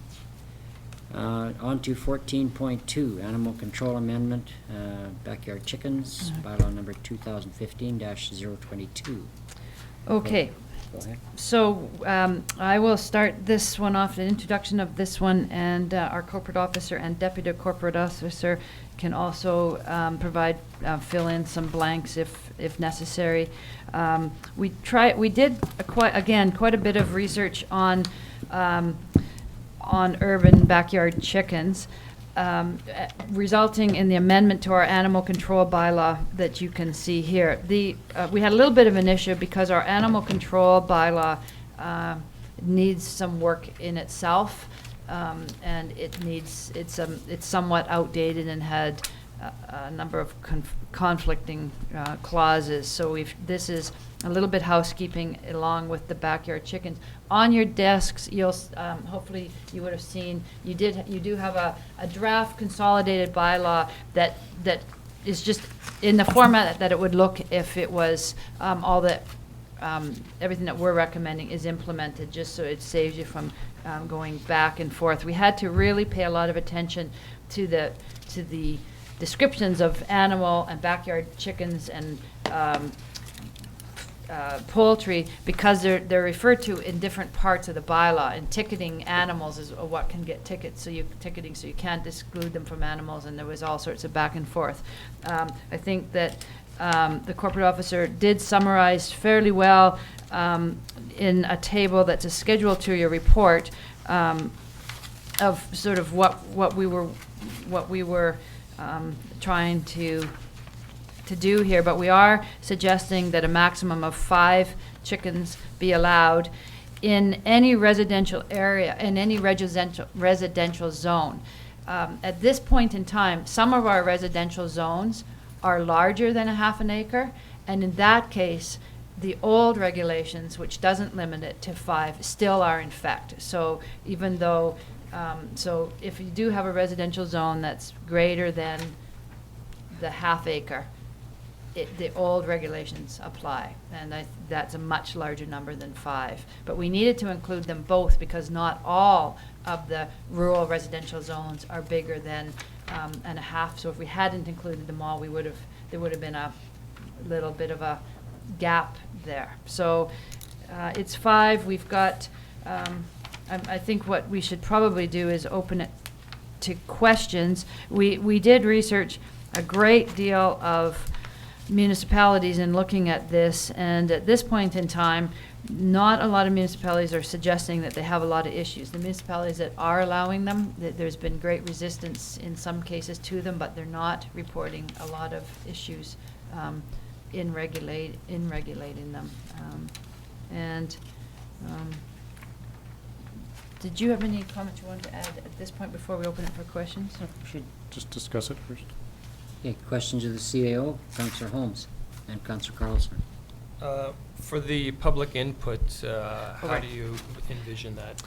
On to 14.2, Animal Control Amendment, Backyard Chickens, bylaw number 2015-022. Okay. Go ahead. So I will start this one off, the introduction of this one, and our corporate officer and deputy corporate officer can also provide, fill in some blanks if necessary. We did quite a bit of research on urban backyard chickens, resulting in the amendment to our animal control bylaw that you can see here. We had a little bit of an issue because our animal control bylaw needs some work in itself, and it's somewhat outdated and had a number of conflicting clauses. So this is a little bit housekeeping along with the backyard chickens. On your desks, you'll hopefully you would have seen you do have a draft consolidated bylaw that is just in the format that it would look if it was all that everything that we're recommending is implemented, just so it saves you from going back and forth. We had to really pay a lot of attention to the descriptions of animal and backyard chickens and poultry, because they're referred to in different parts of the bylaw. And ticketing animals is what can get tickets, so you can't exclude them from animals, and there was all sorts of back and forth. I think that the corporate officer did summarize fairly well in a table that's a schedule to your report of sort of what we were trying to to do here, but we are suggesting that a maximum of 5 chickens be allowed in any residential area, in any residential zone. At this point in time, some of our residential zones are larger than a half an acre, and in that case, the old regulations, which doesn't limit it to 5, still are in effect. So even though, so if you do have a residential zone that's greater than the half acre, the old regulations apply, and that's a much larger number than 5. But we needed to include them both because not all of the rural residential zones are bigger than and a half. So if we hadn't included them all, there would have been a little bit of a gap there. So it's 5. We've got, I think what we should probably do is open it to questions. We did research a great deal of municipalities in looking at this, and at this point in time, not a lot of municipalities are suggesting that they have a lot of issues. The municipalities that are allowing them, there's been great resistance in some cases to them, but they're not reporting a lot of issues in regulating them. Did you have any comments you wanted to add at this point before we open it for questions? We should just discuss it first. Okay, questions of the CAO, Councillor Holmes and Councillor Carlson. For the public input, how Okay. do you envision that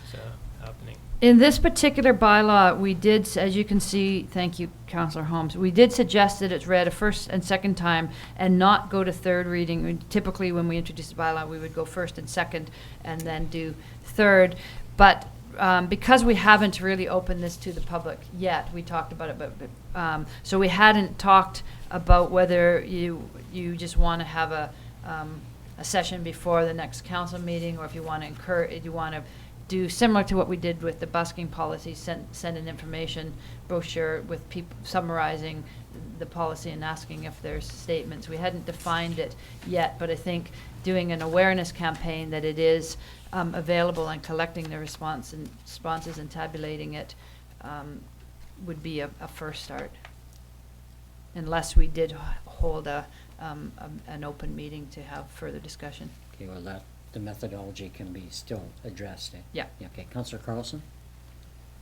happening? In this particular bylaw, we did, as you can see, thank you, Councillor Holmes, we did suggest that it's read a first and second time and not go to third reading. Typically, when we introduce the bylaw, we would go first and second and then do third. But because we haven't really opened this to the public yet, we talked about it, but so we hadn't talked about whether you just want to have a session before the next council meeting, or if you want to do similar to what we did with the busking policy, send an information brochure with people summarizing the policy and asking if there's statements. We hadn't defined it yet, but I think doing an awareness campaign that it is available and collecting the responses and tabulating it would be a first start, unless we did hold an open meeting to have further discussion. Okay, well, the methodology can be still addressed. Yeah. Okay, Councillor Carlson?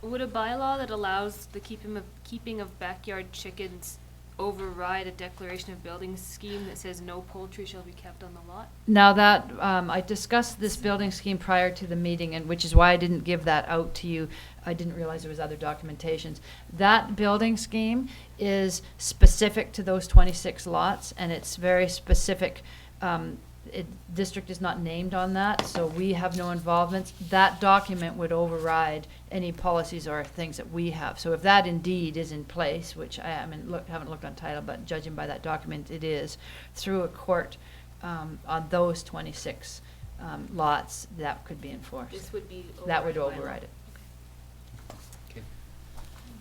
Would a bylaw that allows the keeping of backyard chickens override a declaration of building scheme that says no poultry shall be kept on the lot? Now that, I discussed this building scheme prior to the meeting, and which is why I didn't give that out to you. I didn't realize there was other documentations. That building scheme is specific to those 26 lots, and it's very specific. District is not named on that, so we have no involvement. That document would override any policies or things that we have. So if that indeed is in place, which I haven't looked on title, but judging by that document, it is, through a court on those 26 lots, that could be enforced. This would be That would override by law. override it. Okay.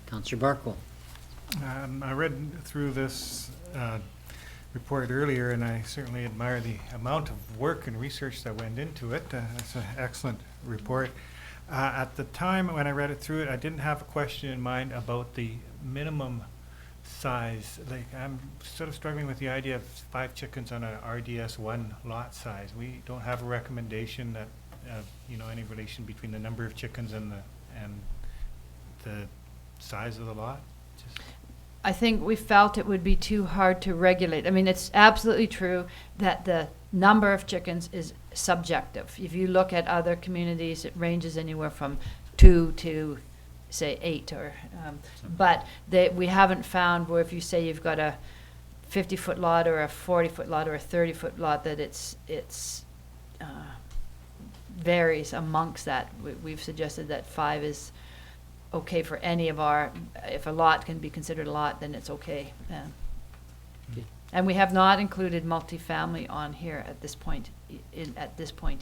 Councillor Barkwell? I read through this report earlier, and I certainly admire the amount of work and research that went into it. It's an excellent report. At the time when I read it through, I didn't have a question in mind about the minimum size. Like, I'm sort of struggling with the idea of 5 chickens on a RDS 1 lot size. We don't have a recommendation that any relation between the number of chickens and the size of the lot. I think we felt it would be too hard to regulate. I mean, it's absolutely true that the number of chickens is subjective. If you look at other communities, it ranges anywhere from 2 to, say, 8. But we haven't found where if you say you've got a 50-foot lot or a 40-foot lot or a 30-foot lot, that it's varies amongst that. We've suggested that 5 is okay for any of our, if a lot can be considered a lot, then it's okay. And we have not included multifamily on here at this point,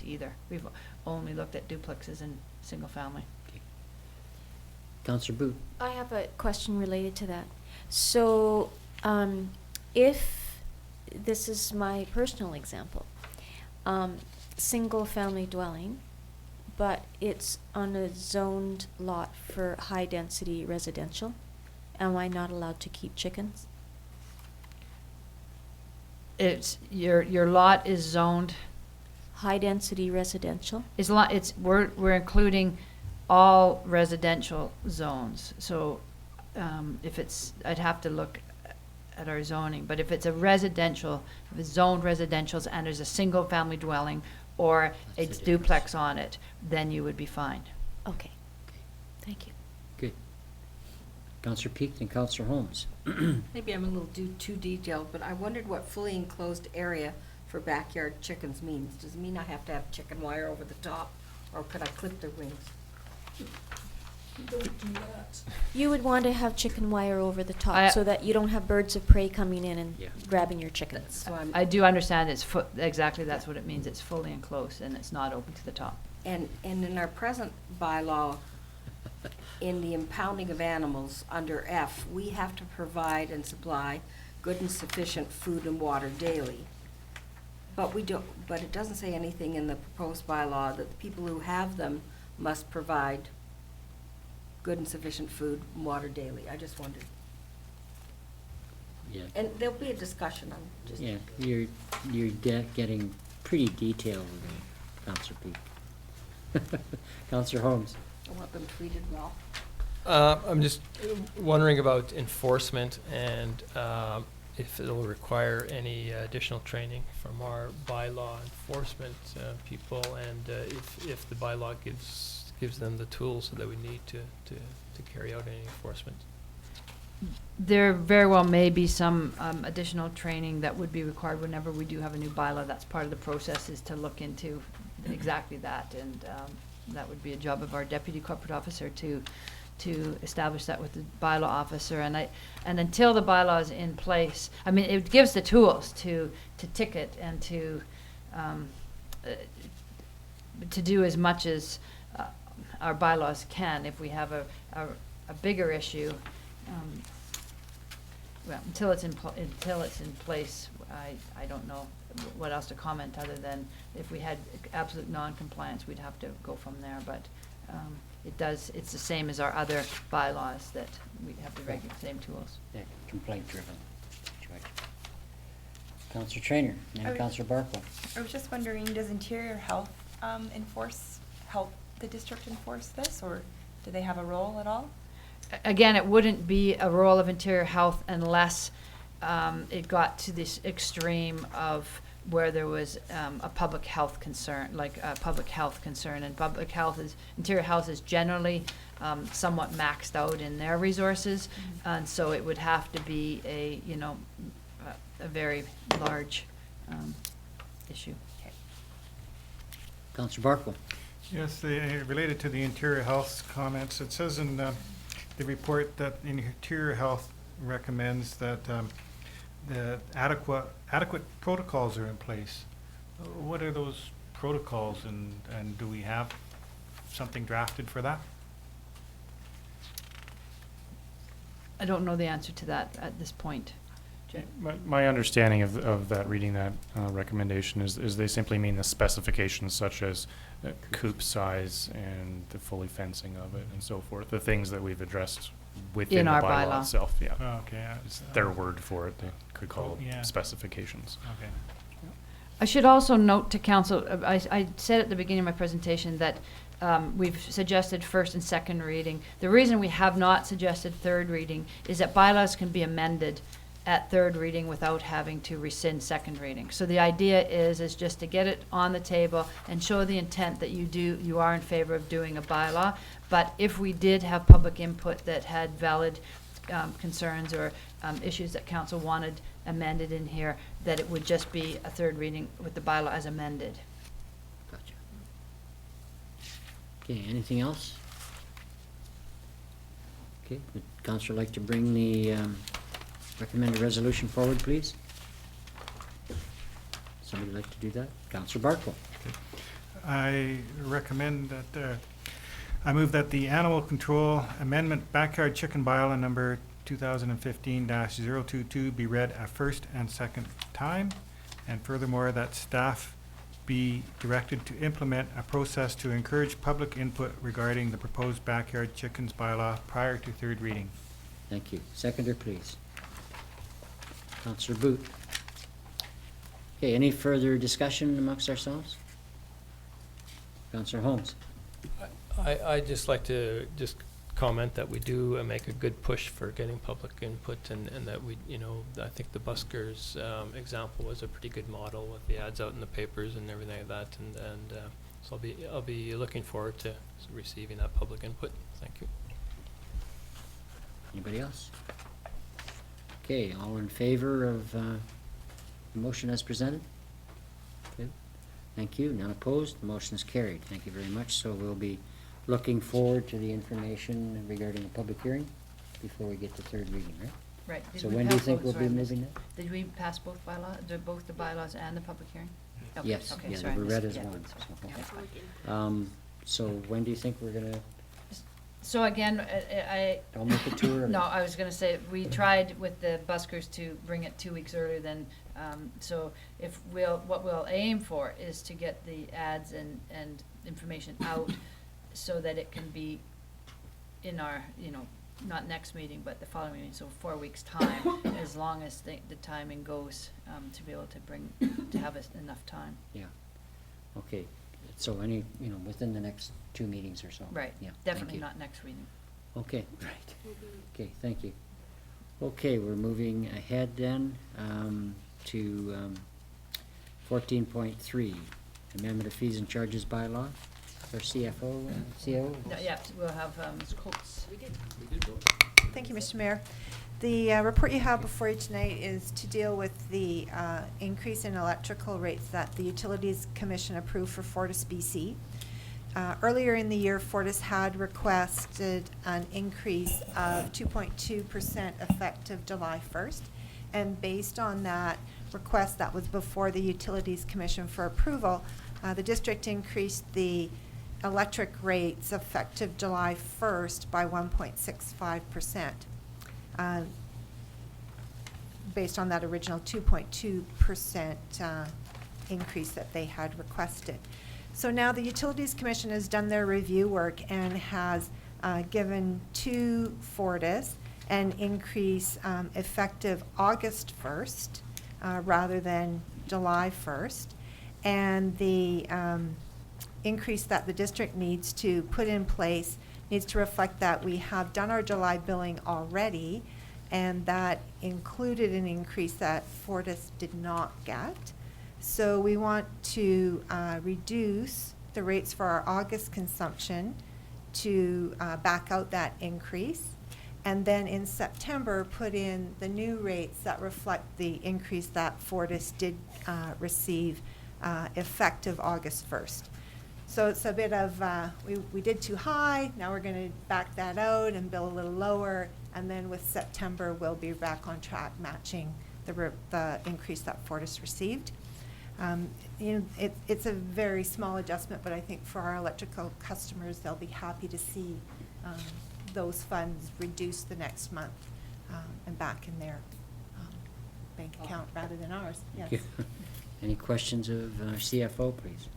either. We've only looked at duplexes and single family. Okay. Councillor Booth? I have a question related to that. So, if this is my personal example, single family dwelling, but it's on a zoned lot for high density residential, am I not allowed to keep chickens? it's, your lot is zoned, High-density residential. we're including all residential zones. So, if it's, I'd have to look at our zoning, but if it's a residential, if it's zoned residentials and there's a single-family dwelling or That's a the duplex on it, then you would be fine. Okay. Thank you. Good. Councillor Peak and Councillor Holmes. Maybe I'm a little too detailed, but I wondered what fully enclosed area for backyard chickens means. Does it mean I have to have chicken wire over the top, or could I clip their wings? Don't do that. You would want to have chicken wire over the top so that you don't have birds of prey coming in and grabbing your chickens. So I do understand it's exactly that's what it means. It's fully enclosed and it's not open to the top. And in our present bylaw, in the impounding of animals, under F, we have to provide and supply good and sufficient food and water daily. But it doesn't say anything in the proposed bylaw that the people who have them must provide good and sufficient food and water daily. I just wondered. Yeah. And there'll be a discussion on just. Yeah, you're getting pretty detailed, Councillor Peak. Councillor Holmes. I want them treated well. I'm just wondering about enforcement and if it'll require any additional training from our bylaw enforcement people, and if the bylaw gives them the tools that we need to carry out any enforcement. There very well may be some additional training that would be required whenever we do have a new bylaw. That's part of the process, is to look into exactly that, and that would be a job of our deputy corporate officer to establish that with the bylaw officer. And until the bylaw is in place, I mean, it gives the tools to ticket and to do as much as our bylaws can. If we have a bigger issue, well, until it's in place, I don't know what else to comment other than if we had absolute non-compliance, we'd have to go from there. But it's the same as our other bylaws, that we have the same tools. Yeah, complaint-driven situation. Councillor Trainer, and Councillor Barkle. I was just wondering, does Interior Health help the district enforce this, or do they have a role at all? Again, it wouldn't be a role of Interior Health unless it got to this extreme of where there was a public health concern, like a public health concern. And Interior Health is generally somewhat maxed out in their resources, and so it would have to be a very large issue. Councillor Barkle. Yes, related to the Interior Health's comments, it says in the report that Interior Health recommends that the adequate protocols are in place. What are those protocols, and do we have something drafted for that? I don't know the answer to that at this point. My understanding of that, reading that recommendation, is they simply mean the specifications such as coop size and the fully fencing of it and so forth, the things that we've addressed within the bylaw itself. Yeah. Oh, okay. It's their word for it. They could call it specifications. Okay. I should also note to council, I said at the beginning of my presentation that we've suggested first and second reading. The reason we have not suggested third reading is that bylaws can be amended at third reading without having to rescind second reading. So the idea is just to get it on the table and show the intent that you are in favor of doing a bylaw. But if we did have public input that had valid concerns or issues that council wanted amended in here, that it would just be a third reading with the bylaw as amended. Gotcha. Okay, anything else? Okay, would Councillor like to bring the recommended resolution forward, please? Somebody like to do that? Councillor Barkle. I recommend that, I move that the Animal Control Amendment Backyard Chicken Bylaw number 2015-022 be read a first and second time, and furthermore that staff be directed to implement a process to encourage public input regarding the proposed backyard chickens bylaw prior to third reading. Thank you. Seconder, please. Councillor Boot. Okay, any further discussion amongst ourselves? Councillor Holmes? I'd just like to just comment that we do make a good push for getting public input, and that we, you know, I think the buskers example was a pretty good model with the ads out in the papers and everything like that, and so I'll be looking forward to receiving that public input. Thank you. Anybody else? Okay, all in favor of the motion as presented? Okay, thank you. None opposed? The motion is carried. Thank you very much. So we'll be looking forward to the information regarding the public hearing before we get to third reading, right? Right. So Did we when do you pass think both? we'll Sorry, be I missed moving it. that? Did we pass both bylaws, both the bylaws and the public hearing? Okay, Yes, okay, yeah, sorry, they I were missed read it. as Yeah, one. sorry. So, Yeah. okay. So when do you think we're gonna, So again, I'll make a tour of No, it. I was gonna say, we tried with the buskers to bring it 2 weeks earlier than, so what we'll aim for is to get the ads and information out so that it can be in our, you know, not next meeting, but the following meeting, so 4 weeks' time, as long as the timing goes, to be able to have enough time. Yeah, okay, so any, you know, within the next 2 meetings or so? Right, Yeah, thank definitely you. not next meeting. Okay, right, okay, thank you. Okay, we're moving ahead then, to, 14.3, amendment of fees and charges bylaw, our CFO, CO? Yeah, we'll have, Ms. Coates. Thank you, Mr. Mayor. The report you have before you tonight is to deal with the increase in electrical rates that the Utilities Commission approved for Fortis BC. Earlier in the year, Fortis had requested an increase of 2.2% effective July 1st. And based on that request that was before the Utilities Commission for approval, the district increased the electric rates effective July 1st by 1.65%. Based on that original 2.2% increase that they had requested. So now the Utilities Commission has done their review work and has given to Fortis an increase effective August 1st rather than July 1st. And the increase that the district needs to put in place needs to reflect that we have done our July billing already, and that included an increase that Fortis did not get. So we want to reduce the rates for our August consumption to back out that increase, and then in September put in the new rates that reflect the increase that Fortis did receive effective August 1st. So it's a bit of, we did too high, now we're going to back that out and bill a little lower, and then with September, we'll be back on track matching the increase that Fortis received. You know, it's a very small adjustment, but I think for our electrical customers, they'll be happy to see those funds reduced the next month and back in their bank account rather than ours. Yes. Thank you. Any questions of CFO, please?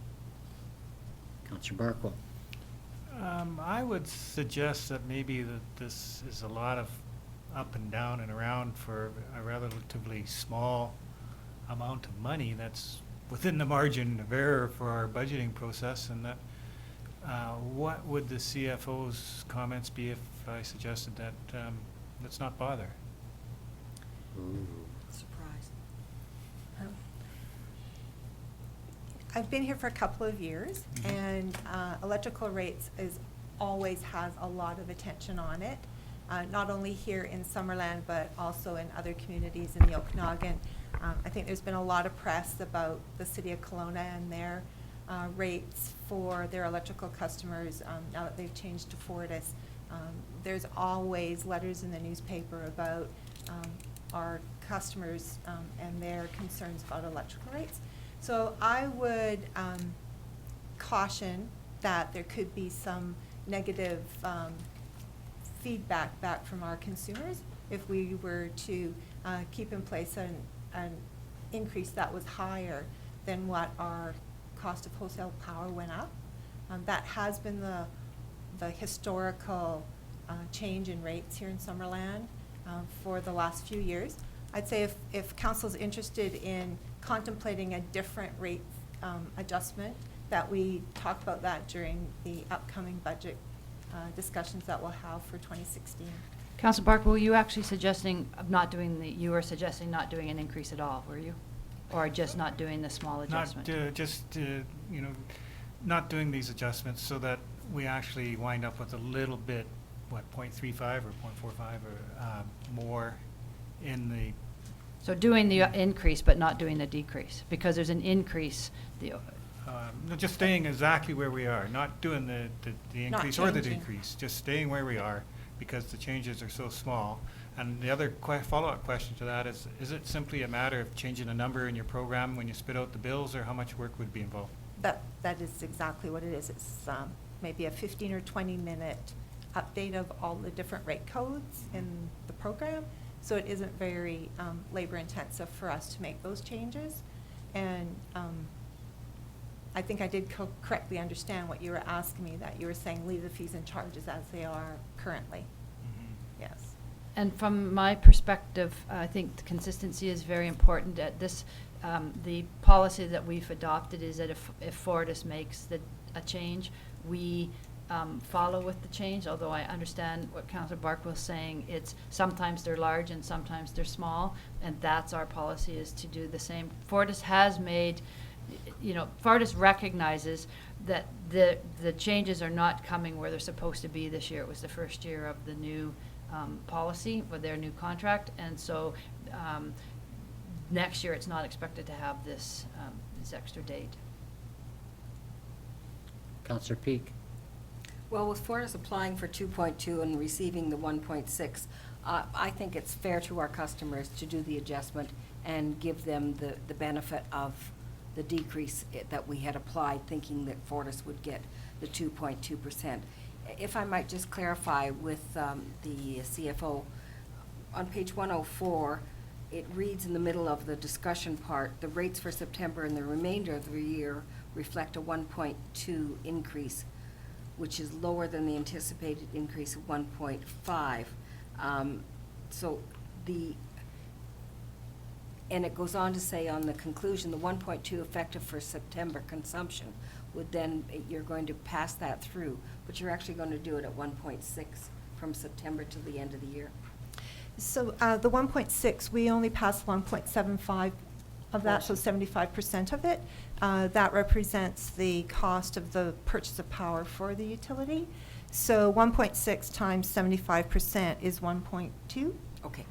Councillor Barkwell. I would suggest that maybe that this is a lot of up and down and around for a relatively small amount of money that's within the margin of error for our budgeting process, and that what would the CFO's comments be if I suggested that let's not bother? Ooh. Surprise. I've been here for a couple of years, and electrical rates always has a lot of attention on it, not only here in Summerland, but also in other communities in the Okanagan. I think there's been a lot of press about the city of Kelowna and their rates for their electrical customers now that they've changed to Fortis. There's always letters in the newspaper about our customers and their concerns about electrical rates. So I would caution that there could be some negative feedback back from our consumers if we were to keep in place an increase that was higher than what our cost of wholesale power went up. That has been the historical change in rates here in Summerland for the last few years. I'd say if council's interested in contemplating a different rate adjustment, that we talk about that during the upcoming budget discussions that we'll have for 2016. Councillor Barker, were you actually suggesting of not doing you were suggesting not doing an increase at all, were you? Or just not doing the small adjustment? Not doing these adjustments so that we actually wind up with a little bit, 0.35 or 0.45 or more in the. So doing the increase but not doing the decrease, because there's an increase. No, just staying exactly where we are, not doing the increase or the decrease, just staying where we are because the changes are so small. And the other follow-up question to that is it simply a matter of changing a number in your program when you spit out the bills, or how much work would be involved? That is exactly what it is. It's maybe a 15 or 20-minute update of all the different rate codes in the program. So it isn't very labor-intensive for us to make those changes. And I think I did correctly understand what you were asking me, that you were saying leave the fees and charges as they are currently. Yes. And from my perspective, I think the consistency is very important. At this, the policy that we've adopted is that if Fortis makes a change, we follow with the change. Although I understand what Councillor Bark was saying, it's sometimes they're large and sometimes they're small, and that's our policy, is to do the same. Fortis has made, Fortis recognizes that the changes are not coming where they're supposed to be this year. It was the first year of the new policy with their new contract, and so next year it's not expected to have this extra date. Councillor Peak. Well, with Fortis applying for 2.2 and receiving the 1.6, I think it's fair to our customers to do the adjustment and give them the benefit of the decrease that we had applied, thinking that Fortis would get the 2.2%. If I might just clarify with the CFO, on page 104, it reads in the middle of the discussion part, the rates for September and the remainder of the year reflect a 1.2 increase, which is lower than the anticipated increase of 1.5. And it goes on to say on the conclusion, the 1.2 effective for September consumption would then, you're going to pass that through, but you're actually going to do it at 1.6 from September to the end of the year. So the 1.6, we only passed 1.75 of that, so 75% of it. That represents the cost of the purchase of power for the utility. So 1.6 times 75% is 1.2. Okay.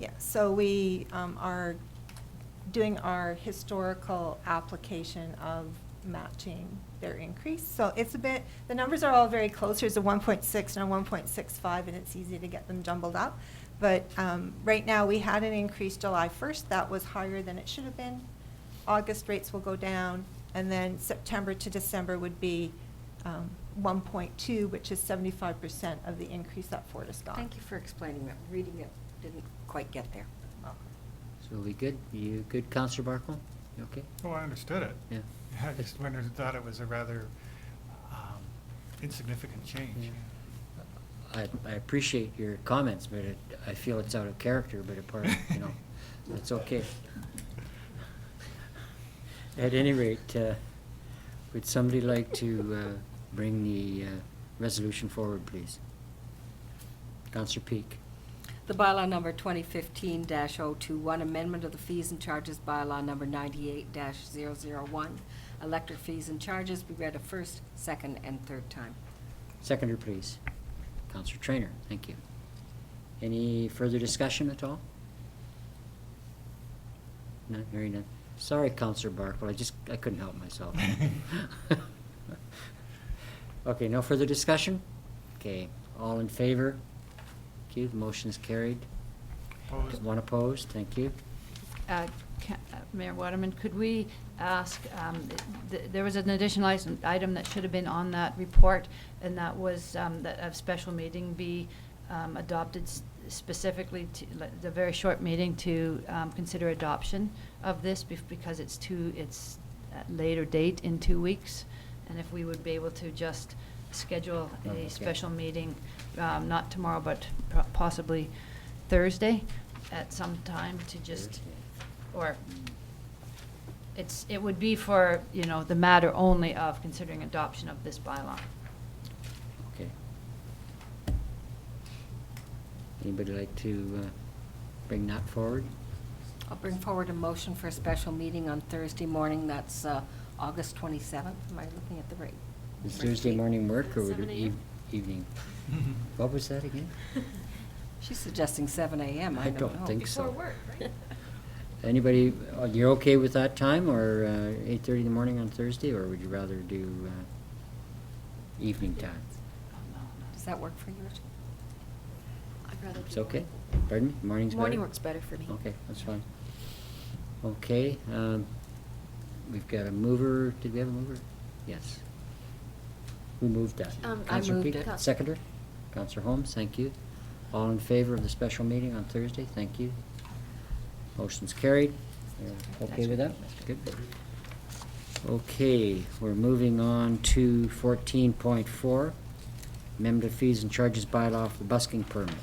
Yeah, so we are doing our historical application of matching their increase. So it's a bit, the numbers are all very close. There's a 1.6 and a 1.65, and it's easy to get them jumbled up. But right now, we had an increase July 1st. That was higher than it should have been. August rates will go down, and then September to December would be 1.2, which is 75% of the increase that Fortis got. Thank you for explaining that. Reading it didn't quite get there. So we good? You good, Councillor Barkle? You okay? Oh, I understood it. Yeah. I just thought it was a rather insignificant change. I appreciate your comments, but I feel it's out of character, but it's okay. At any rate, would somebody like to bring the resolution forward, please? Councillor Peak. The bylaw number 2015-021, amendment of the fees and charges bylaw number 98-001, electric fees and charges, be read a first, second, and third time. Seconder, please. Councillor Trainer, thank you. Any further discussion at all? None, hearing none. Sorry, Councillor Barkle, I couldn't help myself. Okay, no further discussion? Okay, all in favor? Thank you, the motion is carried. Opposed. One opposed, thank you. Mayor Waterman, could we ask, there was an additional item that should have been on that report, and that was that a special meeting be adopted specifically to the very short meeting to consider adoption of this because it's at later date in 2 weeks, and if we would be able to just schedule a special meeting, not tomorrow but possibly Thursday at some time to just, or it would be for, you know, the matter only of considering adoption of this bylaw. Okay. Anybody like to bring that forward? I'll bring forward a motion for a special meeting on Thursday morning, that's August 27th. Am I looking at the right? Does Thursday morning work, or would 7 it a.m.? evening? What was that again? She's suggesting 7 a.m., I I don't know. don't think so. Before work, right? Anybody, you're okay with that time, or 8:30 in the morning on Thursday, or would you rather do evening time? Does that work for you? I'd rather It's do okay? Pardon me? Morning's better? Morning works better for me. Okay, that's fine. Okay, we've got a mover. Did we have a mover? Yes. Who moved that? I Counselor moved Peak? it. Seconder? Counselor Holmes, thank you. All in favor of the special meeting on Thursday? Thank you. Motion's carried. You're okay with that? Good. Okay, we're moving on to 14.4, amendment of fees and charges bylaw for the busking permit.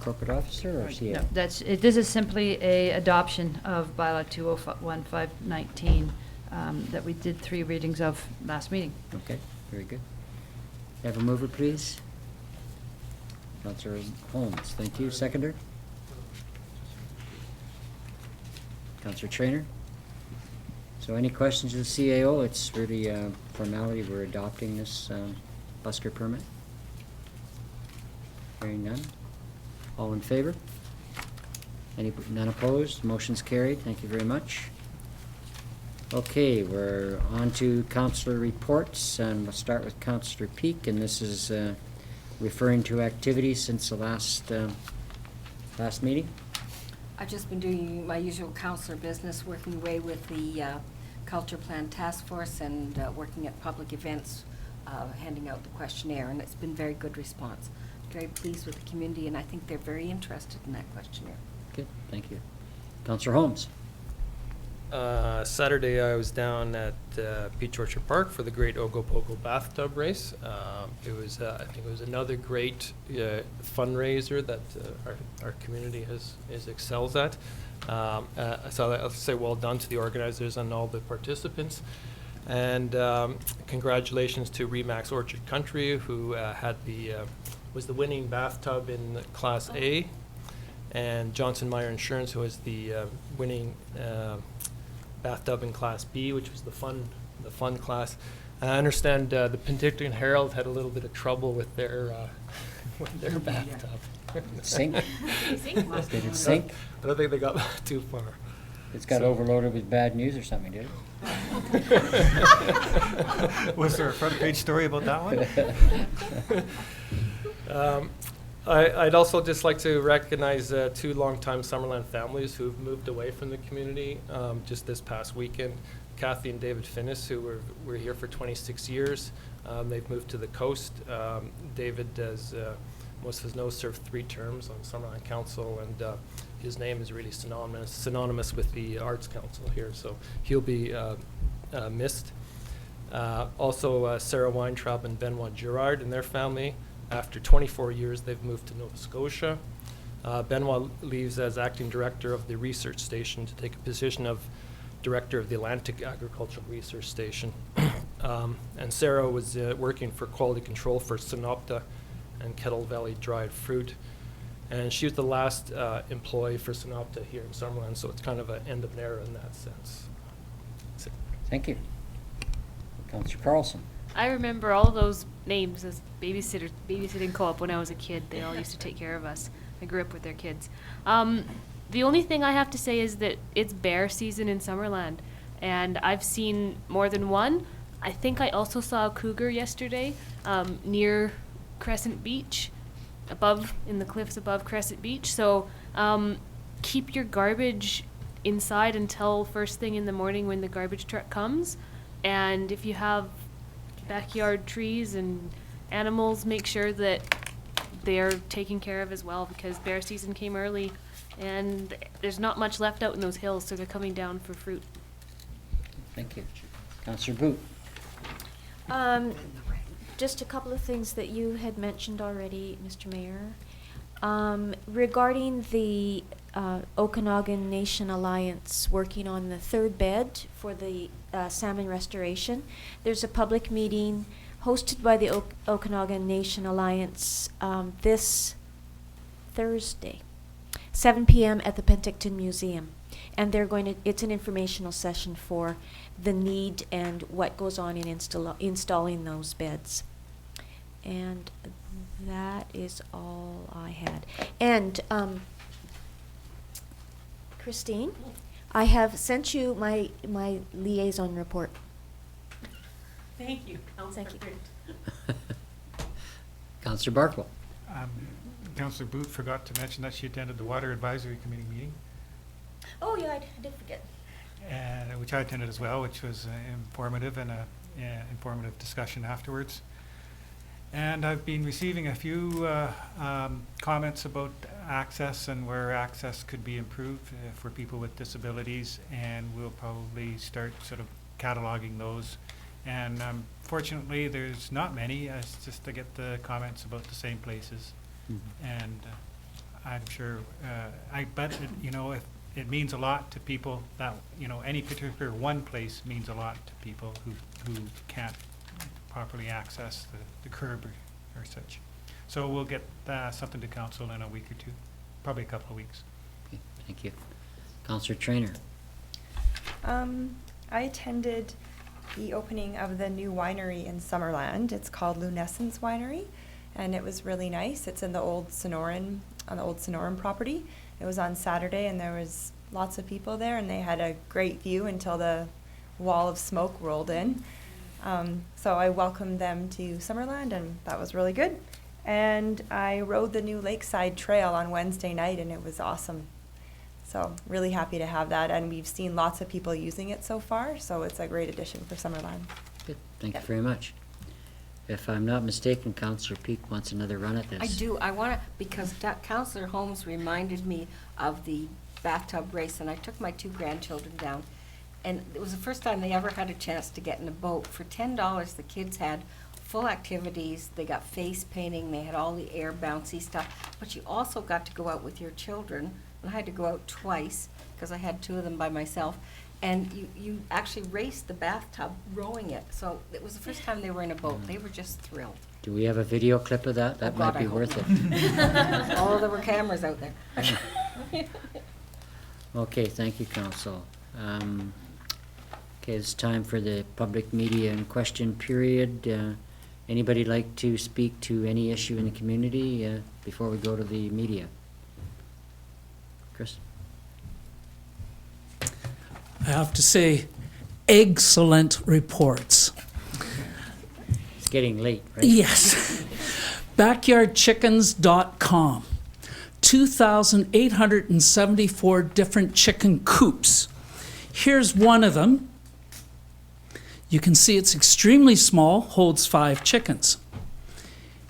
Corporate officer or CA? No, this is simply a adoption of bylaw 201519 that we did 3 readings of last meeting. Okay, very good. Have a mover, please? Counselor Holmes, thank you. Seconder? Counselor Trainer? So any questions of the CAO? It's really a formality. We're adopting this busker permit. Hearing none. All in favor? None opposed? Motion's carried. Thank you very much. Okay, we're on to councillor reports, and we'll start with Councillor Peak, and this is referring to activities since the last meeting. I've just been doing my usual councillor business, working away with the Culture Plan Task Force and working at public events, handing out the questionnaire, and it's been very good response. Very pleased with the community, and I think they're very interested in that questionnaire. Good, thank you. Councillor Holmes. Saturday, I was down at Peach Orchard Park for the Great Ogopogo Bathtub Race. It was, I think it was another great fundraiser that our community excels at. So I'll say well done to the organizers and all the participants. And congratulations to Remax Orchard Country, who was the winning bathtub in Class A, and Johnson Meyer Insurance, who was the winning bathtub in Class B, which was the fun class. And I understand the Penticton Herald had a little bit of trouble with their bathtub. Sink? Did it sink? I don't think they got too far. It's got overloaded with bad news or something, did it? Was there a front page story about that one? I'd also just like to recognize 2 longtime Summerland families who've moved away from the community just this past weekend. Kathy and David Finnis, who were here for 26 years. They've moved to the coast. David, as most of us know, served 3 terms on Summerland Council, and his name is really synonymous with the Arts Council here, so he'll be missed. Also, Sarah Weintraub and Benoit Girard and their family. After 24 years, they've moved to Nova Scotia. Benoit leaves as acting director of the research station to take a position of director of the Atlantic Agricultural Research Station. And Sarah was working for quality control for Synopta and Kettle Valley Dried Fruit. And she was the last employee for Synopta here in Summerland, so it's kind of an end of an era in that sense. That's it. Thank you. Councillor Carlson. I remember all those names as babysitting co-op when I was a kid. They all used to take care of us. I grew up with their kids. The only thing I have to say is that it's bear season in Summerland, and I've seen more than one. I think I also saw a cougar yesterday near Crescent Beach, in the cliffs above Crescent Beach. So keep your garbage inside until first thing in the morning when the garbage truck comes. And if you have backyard trees and animals, make sure that they're taken care of as well, because bear season came early and there's not much left out in those hills, so they're coming down for fruit. Thank you. Councillor Boot. Just a couple of things that you had mentioned already, Mr. Mayor. Regarding the Okanagan Nation Alliance working on the third bed for the salmon restoration. There's a public meeting hosted by the Okanagan Nation Alliance this Thursday, 7 p.m. at the Penticton Museum. And it's an informational session for the need and what goes on in installing those beds. And that is all I had. And Christine, I have sent you my liaison report. Thank you, Councillor. Thank you. Councillor Barkwell. Councillor Booth forgot to mention that she attended the Water Advisory Committee meeting, Oh, yeah, I did forget. which I attended as well, which was informative and a informative discussion afterwards. And I've been receiving a few comments about access and where access could be improved for people with disabilities, and we'll probably start sort of cataloging those. And fortunately, there's not many. It's just to get the comments about the same places. And I'm sure, but you know, if it means a lot to people that, you know, any particular one place means a lot to people who can't properly access the curb or such. So we'll get something to council in a week or two, probably a couple of weeks. Okay, thank you. Councillor Trainer. I attended the opening of the new winery in Summerland. It's called Lunescence Winery, and it was really nice. It's in the old Sonoran, on the old Sonoran property. It was on Saturday, and there was lots of people there, and they had a great view until the wall of smoke rolled in. So I welcomed them to Summerland, and that was really good. And I rode the new Lakeside Trail on Wednesday night, and it was awesome. So really happy to have that, and we've seen lots of people using it so far, so it's a great addition for Summerland. Good, thank you very much. If I'm not mistaken, Councillor Peak wants another run at this. I do. I want to, because Councillor Holmes reminded me of the bathtub race, and I took my 2 grandchildren down, and it was the first time they ever had a chance to get in a boat. For $10, the kids had full activities. They got face painting. They had all the air bouncy stuff. But you also got to go out with your children. And I had to go out twice because I had 2 of them by myself. And you actually raced the bathtub rowing it. So it was the first time they were in a boat. They were just thrilled. Do we have a video clip of that? That might be worth it. Oh, there were cameras out there. Okay, thank you, Council. Okay, it's time for the public media and question period. Anybody like to speak to any issue in the community before we go to the media? Chris? I have to say, excellent reports. It's getting late, right? Yes. Backyardchickens.com. 2,874 different chicken coops. Here's one of them. You can see it's extremely small, holds 5 chickens.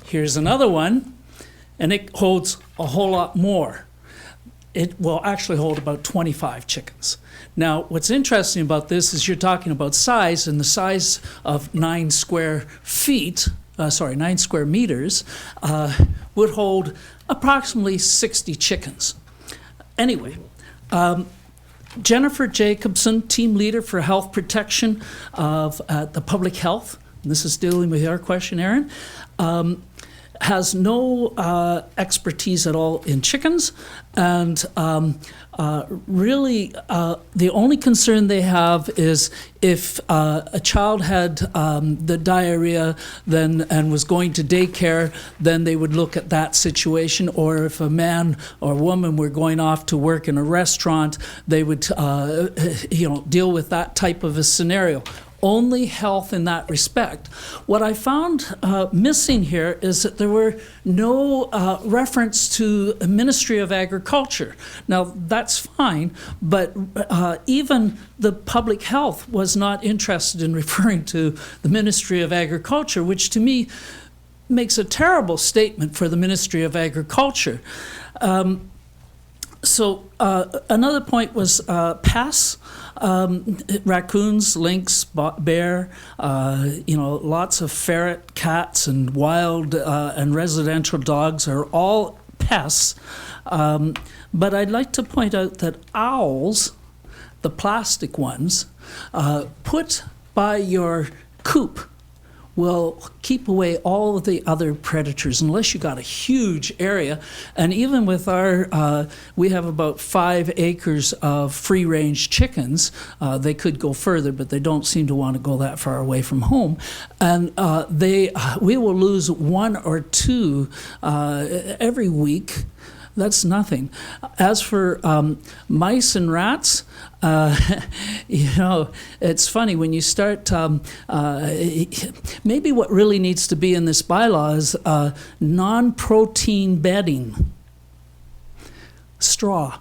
Here's another one, and it holds a whole lot more. It will actually hold about 25 chickens. Now, what's interesting about this is you're talking about size, and the size of 9 square meters would hold approximately 60 chickens. Anyway, Jennifer Jacobson, team leader for health protection of the public health, and this is dealing with your question, Aaron, has no expertise at all in chickens, and really the only concern they have is if a child had the diarrhea and was going to daycare, then they would look at that situation, or if a man or woman were going off to work in a restaurant, they would deal with that type of a scenario. Only health in that respect. What I found missing here is that there were no reference to the Ministry of Agriculture. Now, that's fine, but even the public health was not interested in referring to the Ministry of Agriculture, which to me makes a terrible statement for the Ministry of Agriculture. So another point was pests. Raccoons, lynx, bear, lots of ferret, cats, and wild and residential dogs are all pests. But I'd like to point out that owls, the plastic ones, put by your coop, will keep away all of the other predators unless you got a huge area. And even with our, we have about 5 acres of free-range chickens. They could go further, but they don't seem to want to go that far away from home. And we will lose 1 or 2 every week. That's nothing. As for mice and rats, you know, it's funny when you start, maybe what really needs to be in this bylaw is non-protein bedding. Straw.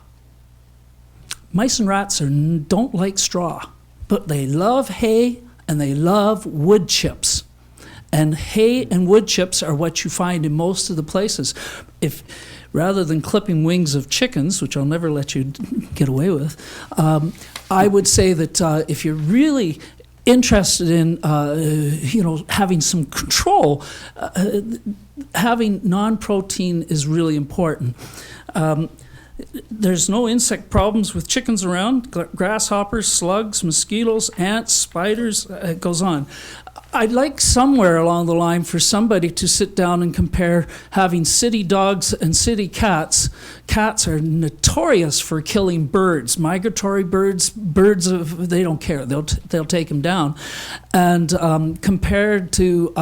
Mice and rats don't like straw, but they love hay and they love wood chips. And hay and wood chips are what you find in most of the places. Rather than clipping wings of chickens, which I'll never let you get away with, I would say that if you're really interested in, you know, having some control, having non-protein is really important. There's no insect problems with chickens around. Grasshoppers, slugs, mosquitoes, ants, spiders, it goes on. I'd like somewhere along the line for somebody to sit down and compare having city dogs and city cats. Cats are notorious for killing birds, migratory birds, they don't care, they'll take them down. And compared to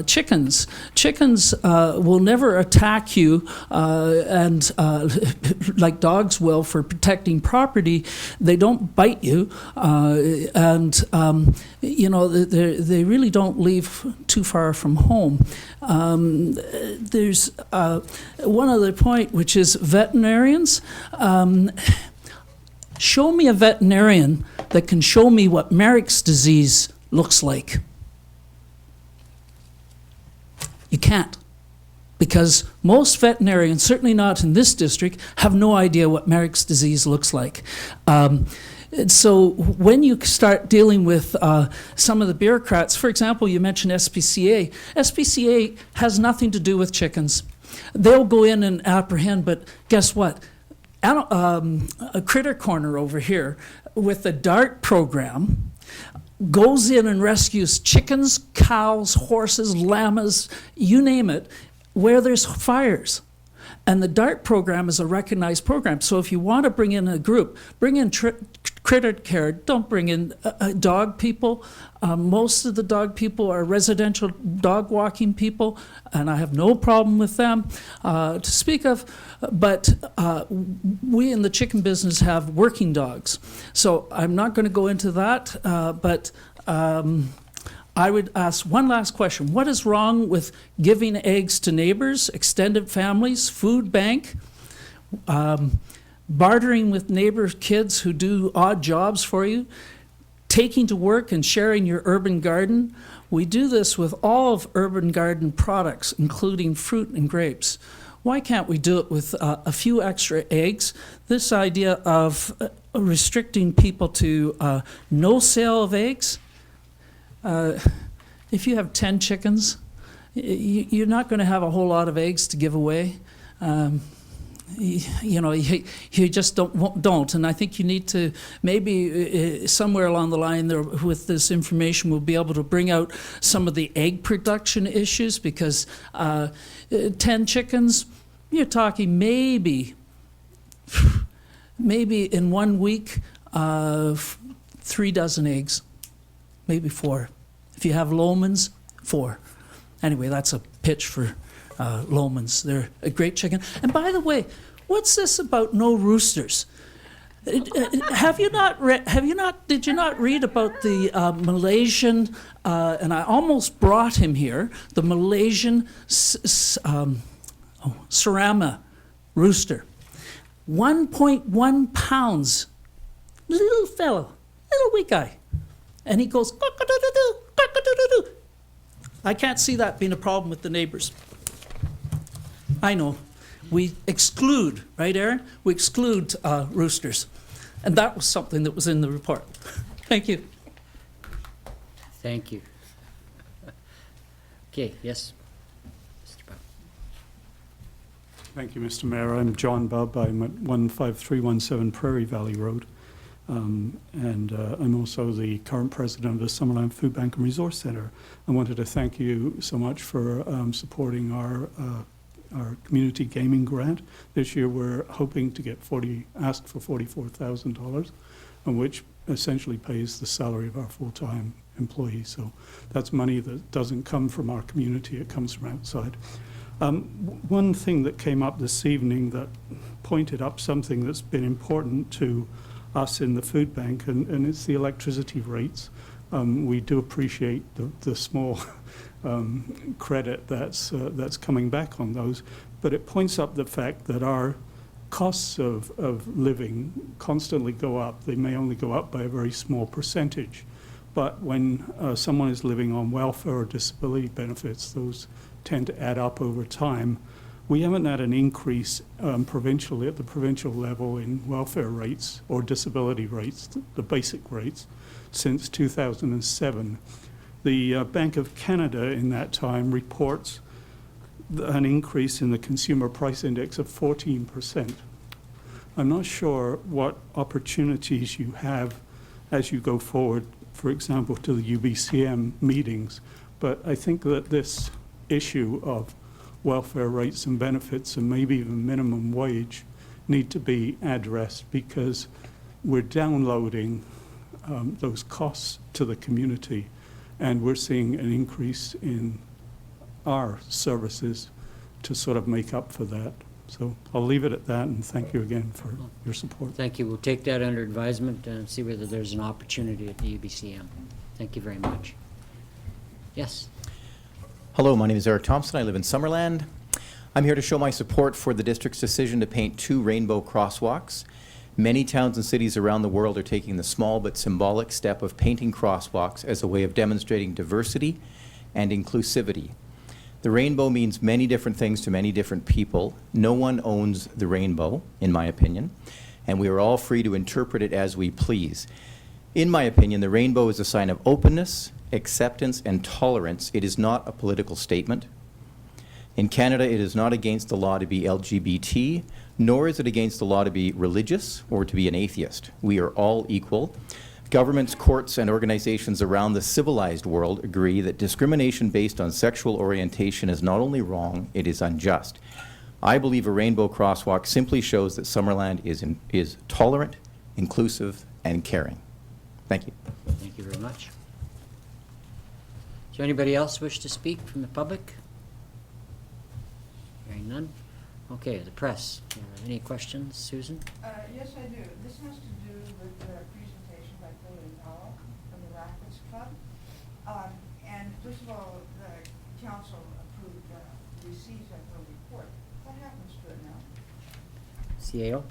chickens, chickens will never attack you, and like dogs will for protecting property, they don't bite you, and you know, they really don't leave too far from home. There's one other point, which is veterinarians. Show me a veterinarian that can show me what Merrick's disease looks like. You can't. Because most veterinarians, certainly not in this district, have no idea what Merrick's disease looks like. So when you start dealing with some of the bureaucrats, for example, you mentioned SPCA. SPCA has nothing to do with chickens. They'll go in and apprehend, but guess what? A critter corner over here with the DART program goes in and rescues chickens, cows, horses, llamas, you name it, where there's fires. And the DART program is a recognized program. So if you want to bring in a group, bring in critter care, don't bring in dog people. Most of the dog people are residential dog walking people, and I have no problem with them to speak of. But we in the chicken business have working dogs. So I'm not going to go into that, but I would ask one last question. What is wrong with giving eggs to neighbors, extended families, food bank, bartering with neighbor kids who do odd jobs for you, taking to work and sharing your urban garden? We do this with all of urban garden products, including fruit and grapes. Why can't we do it with a few extra eggs? This idea of restricting people to no sale of eggs, if you have 10 chickens, you're not going to have a whole lot of eggs to give away. You know, you just don't. And I think you need to, maybe somewhere along the line there with this information, we'll be able to bring out some of the egg production issues, because 10 chickens, you're talking maybe in 1 week, 3 dozen eggs. Maybe 4. If you have Lomans, 4. Anyway, that's a pitch for Lomans. They're a great chicken. And by the way, what's this about no roosters? Did you not read about the Malaysian, and I almost brought him here, the Malaysian Sarama rooster. 1.1 pounds. Little fellow, little wee guy. And he goes, cock-a-doodle-doo, cock-a-doodle-doo. I can't see that being a problem with the neighbors. I know. We exclude, right, Aaron? We exclude roosters. And that was something that was in the report. Thank you. Thank you. Okay, yes, Mr. Bob. Thank you, Mr. Mayor. I'm John Bubb. I'm at 15317 Prairie Valley Road. I'm also the current president of the Summerland Food Bank and Resource Center. I wanted to thank you so much for supporting our community gaming grant. This year we're hoping to get asked for $44,000, which essentially pays the salary of our full-time employees. So that's money that doesn't come from our community, it comes from outside. One thing that came up this evening that pointed up something that's been important to us in the food bank, and it's the electricity rates. We do appreciate the small credit that's coming back on those, but it points up the fact that our costs of living constantly go up. They may only go up by a very small percentage, but when someone is living on welfare or disability benefits, those tend to add up over time. We haven't had an increase provincially at the provincial level in welfare rates or disability rates, the basic rates, since 2007. The Bank of Canada in that time reports an increase in the consumer price index of 14%. I'm not sure what opportunities you have as you go forward, for example, to the UBCM meetings, but I think that this issue of welfare rates and benefits and maybe even minimum wage need to be addressed, because we're downloading those costs to the community, and we're seeing an increase in our services to sort of make up for that. So I'll leave it at that, and thank you again for your support. Thank you. We'll take that under advisement and see whether there's an opportunity at the UBCM. Thank you very much. Yes. Hello, my name is Eric Thompson. I live in Summerland. I'm here to show my support for the district's decision to paint 2 rainbow crosswalks. Many towns and cities around the world are taking the small but symbolic step of painting crosswalks as a way of demonstrating diversity and inclusivity. The rainbow means many different things to many different people. No one owns the rainbow, in my opinion, and we are all free to interpret it as we please. In my opinion, the rainbow is a sign of openness, acceptance, and tolerance. It is not a political statement. In Canada, it is not against the law to be LGBT, nor is it against the law to be religious or to be an atheist. We are all equal. Governments, courts, and organizations around the civilized world agree that discrimination based on sexual orientation is not only wrong, it is unjust. I believe a rainbow crosswalk simply shows that Summerland is tolerant, inclusive, and caring. Thank you. Thank you very much. Does there anybody else wish to speak from the public? Hearing none. Okay, the press. Any questions, Susan? Yes, I do. This has to do with the presentation by Billy Powell from the Rapids Club. And first of all, the council approved receipt of the report. What happens to it now? CAO?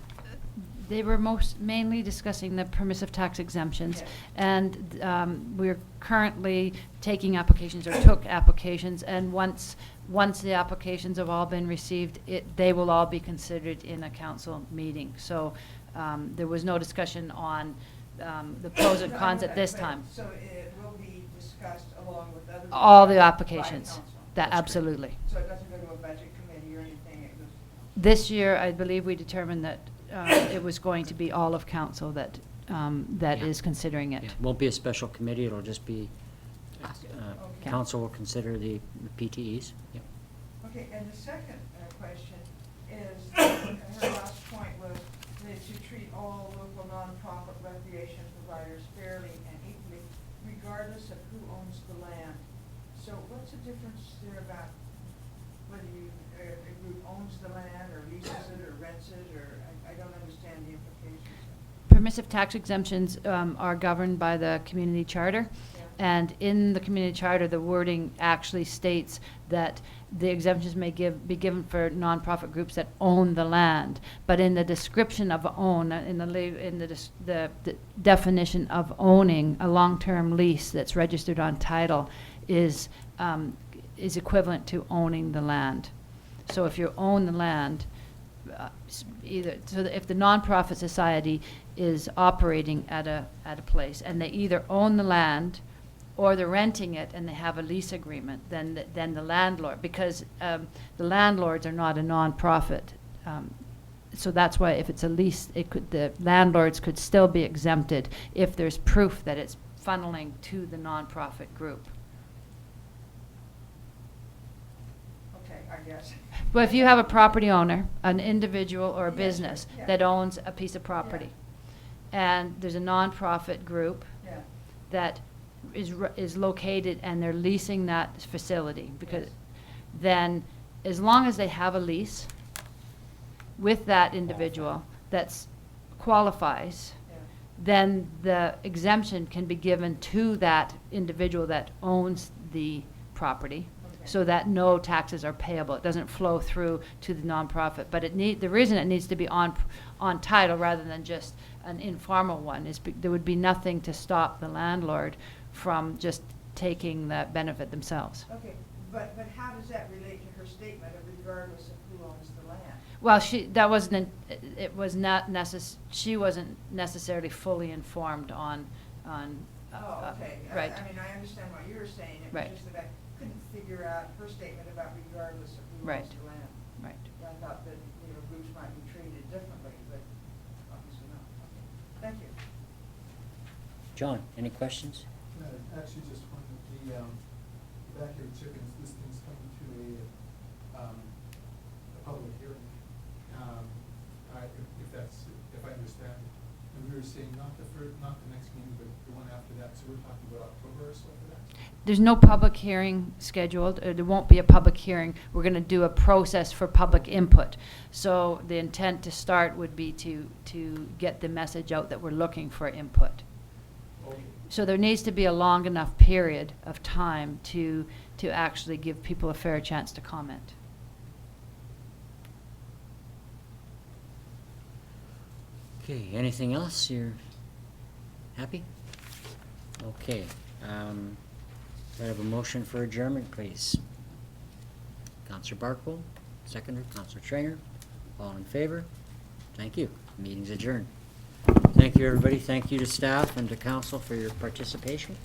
They were mainly discussing the permissive tax exemptions, Yes. and we're currently taking applications, or took applications, and once the applications have all been received, they will all be considered in a council meeting. So there was no discussion on the pros and cons at this time. So it will be discussed along with other. All the by applications. council. That absolutely. So it doesn't go to a budget committee or anything? It goes. This year, I believe we determined that it was going to be all of council that is considering it. It won't be a special committee, it'll just be, Okay. council will consider the PTEs. Yep. Okay, and the second question is, her last point was that you treat all local nonprofit recreation providers fairly and equally, regardless of who owns the land. So what's the difference there about whether a group owns the land or leases it or rents it, or I don't understand the implications. Permissive tax exemptions are governed by the community charter. And in the community charter, the wording actually states that the exemptions may be given for nonprofit groups that own the land. But in the description of own, in the definition of owning, a long-term lease that's registered on title is equivalent to owning the land. So if you own the land, if the nonprofit society is operating at a place and they either own the land or they're renting it and they have a lease agreement, then the landlord, because the landlords are not a nonprofit. So that's why if it's a lease, the landlords could still be exempted if there's proof that it's funneling to the nonprofit group. Okay, I guess. Well, if you have a property owner, an individual or a Yes, business yeah. that owns a piece of property, and there's a nonprofit group Yeah. that is located and they're leasing that facility, because then as long as they have a lease with that individual that's qualifies, then the exemption can be given to that individual that owns the property, so that no taxes are payable. It doesn't flow through to the nonprofit. But the reason it needs to be on title rather than just an informal one is there would be nothing to stop the landlord from just taking that benefit themselves. Okay, but how does that relate to her statement of regardless of who owns the land? Well, she wasn't necessarily fully informed on Oh, okay. right. I mean, I understand what you were saying. It Right. was just that I couldn't figure out her statement about regardless of who Right. owns the land. Right. I thought that, groups might be treated differently, but obviously not. Okay. Thank you. John, any questions? Actually, just one, the backyard chickens, this thing's coming to a public hearing. If I understand, and we were saying not the next meeting, but the one after that, so we're talking about October or so for that? There's no public hearing scheduled, or there won't be a public hearing. We're going to do a process for public input. So the intent to start would be to get the message out that we're looking for input. Okay. So there needs to be a long enough period of time to actually give people a fair chance to comment. Okay, anything else? You're happy? Okay. I have a motion for adjournment, please. Councillor Barkwell, seconder, Councillor Trainer. All in favor? Thank you. Meeting's adjourned. Thank you, everybody. Thank you to staff and to council for your participation.